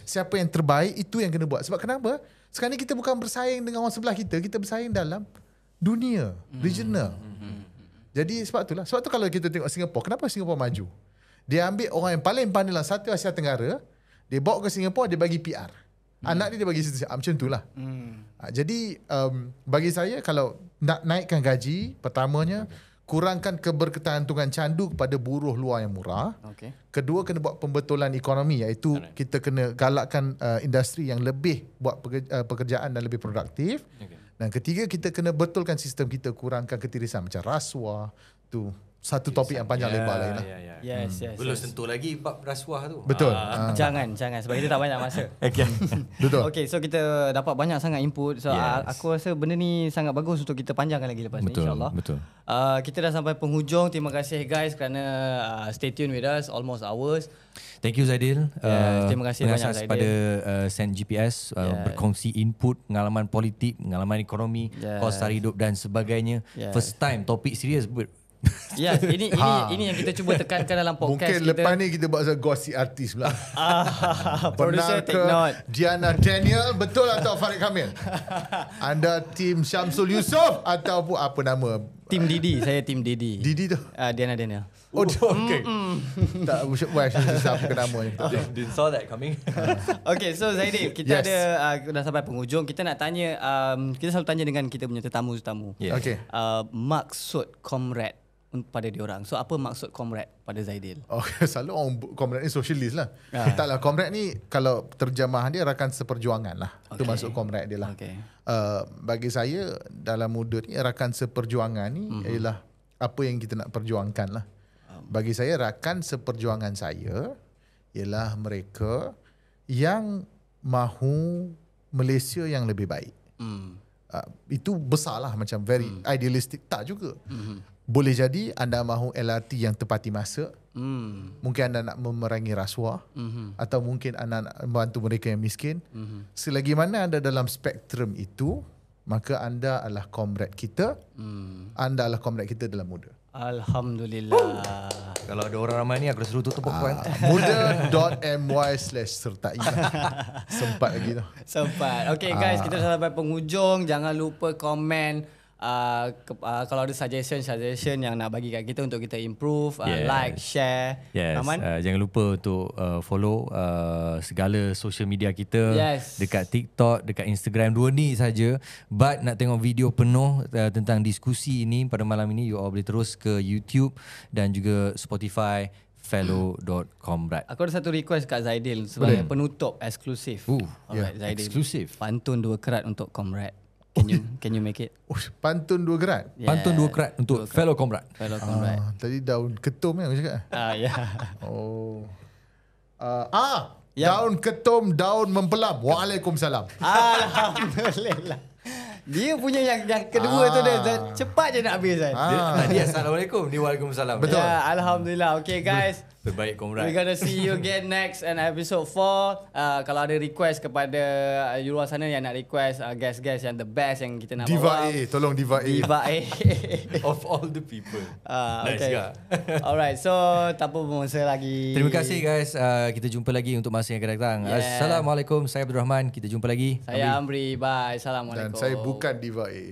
[SPEAKER 3] Siapa yang terbaik, itu yang kena buat. Sebab kenapa? Sekarang ni kita bukan bersaing dengan orang sebelah kita. Kita bersaing dalam dunia, regional. Jadi sebab itulah. Sebab tu kalau kita tengok Singapura, kenapa Singapura maju? Dia ambil orang yang paling pandai dalam satu Asia Tenggara, dia bawa ke Singapura, dia bagi PR. Anak dia bagi citizenship. Macam itulah. Jadi bagi saya, kalau nak naikkan gaji, pertamanya kurangkan keberketantungan candu kepada buruh luar yang murah. Kedua, kena buat pembetulan ekonomi, iaitu kita kena galakkan industri yang lebih buat pekerjaan dan lebih produktif. Dan ketiga, kita kena betulkan sistem kita, kurangkan ketirisan macam rasuah. Tu satu topik yang panjang lebar lain lah.
[SPEAKER 1] Yes.
[SPEAKER 2] Belum sentuh lagi bab rasuah tu.
[SPEAKER 3] Betul.
[SPEAKER 1] Jangan sebab kita tak banyak masa.
[SPEAKER 3] Betul.
[SPEAKER 1] Okay, so kita dapat banyak sangat input. So aku rasa benda ni sangat bagus untuk kita panjangkan lagi lepas ni, insyaAllah.
[SPEAKER 2] Betul.
[SPEAKER 1] Kita dah sampai penghujung. Terima kasih guys kerana stay tune with us almost hours.
[SPEAKER 2] Thank you Zaidil.
[SPEAKER 1] Terima kasih banyak Zaidil.
[SPEAKER 2] Pada Send GPS berkongsi input, pengalaman politik, pengalaman ekonomi, kos sara hidup dan sebagainya. First time topik serius
[SPEAKER 1] Yes, ini yang kita cuba tekankan dalam podcast
[SPEAKER 3] Mungkin
[SPEAKER 1] kita.
[SPEAKER 3] lepas ni kita buat gosip artis pula.
[SPEAKER 1] Producer
[SPEAKER 3] Benar
[SPEAKER 1] take
[SPEAKER 3] ke
[SPEAKER 1] note.
[SPEAKER 3] Diana Daniel betul atau Farid Kamil? Anda tim Syamsul Yusof ataupun apa nama?
[SPEAKER 1] Tim Didi, saya tim Didi.
[SPEAKER 3] Didi tu.
[SPEAKER 1] Diana Daniel.
[SPEAKER 3] Oh, okay. Tak susah apa nama ni.
[SPEAKER 2] Didn't saw that coming.
[SPEAKER 1] Okay, so Zaidil, kita
[SPEAKER 3] Yes.
[SPEAKER 1] ada dah sampai penghujung. Kita nak tanya, kita selalu tanya dengan kita punya tetamu-tetamu.
[SPEAKER 2] Yeah.
[SPEAKER 3] Okay.
[SPEAKER 1] Maksud comrade pada diorang. So apa maksud comrade pada Zaidil?
[SPEAKER 3] Okay, selalu orang comrade ni socialist lah. Taklah, comrade ni kalau terjemahan dia rakan seperjuangan lah. Itu maksud comrade dia lah.
[SPEAKER 1] Okay.
[SPEAKER 3] Bagi saya dalam muda ni rakan seperjuangan ni ialah apa yang kita nak perjuangkan lah. Bagi saya rakan seperjuangan saya ialah mereka yang mahu Malaysia yang lebih baik. Itu besar lah, macam very idealistic. Tak juga. Boleh jadi anda mahu LRT yang tepati masa. Mungkin anda nak memerangi rasuah. Atau mungkin anda nak membantu mereka yang miskin. Selagi mana anda dalam spektrum itu, maka anda adalah comrade kita. Anda adalah comrade kita dalam muda.
[SPEAKER 1] Alhamdulillah.
[SPEAKER 2] Kalau ada orang ramai ni aku dah suruh tutup pokok.
[SPEAKER 3] muda.my/sertai. Sempat lagi tu.
[SPEAKER 1] Sempat. Okay guys, kita dah sampai penghujung. Jangan lupa komen. Kalau ada suggestion yang nak bagi kat kita untuk kita improve, like, share. Aman?
[SPEAKER 2] Jangan lupa untuk follow segala social media kita. Dekat TikTok, dekat Instagram, 2 ni saja. But nak tengok video penuh tentang diskusi ini pada malam ini, you all boleh terus ke YouTube dan juga Spotify fellow.comrade.
[SPEAKER 1] Aku ada satu request kat Zaidil sebagai penutup eksklusif. Zaidil.
[SPEAKER 2] Eksklusif.
[SPEAKER 1] Pantun 2 kerat untuk comrade. Can you make it?
[SPEAKER 3] Pantun 2 gerat.
[SPEAKER 2] Pantun 2 kerat untuk fellow comrade.
[SPEAKER 1] Fellow comrade.
[SPEAKER 3] Tadi daun ketum yang aku cakap.
[SPEAKER 1] Ya.
[SPEAKER 3] Daun ketum, daun mempelam. Waalaikumsalam.
[SPEAKER 1] Alhamdulillah. Dia punya yang kedua tu dia cepat je nak habis kan.
[SPEAKER 2] Tadi assalamualaikum, ni waalaikumsalam.
[SPEAKER 1] Betul. Alhamdulillah. Okay guys.
[SPEAKER 2] Terbaik comrade.
[SPEAKER 1] We're gonna see you again next and episode 4. Kalau ada request kepada di luar sana yang nak request guest-guest yang the best yang kita nak bawa.
[SPEAKER 3] Tolong Diva A.
[SPEAKER 1] Diva A.
[SPEAKER 2] Of all the people. Nice
[SPEAKER 1] Okay.
[SPEAKER 2] juga.
[SPEAKER 1] Alright, so tak apa masa lagi.
[SPEAKER 2] Terima kasih guys. Kita jumpa lagi untuk masa yang akan datang. Assalamualaikum. Saya Abdul Rahman. Kita jumpa lagi.
[SPEAKER 1] Saya Amri. Bye. Assalamualaikum.
[SPEAKER 3] Dan saya bukan Diva A.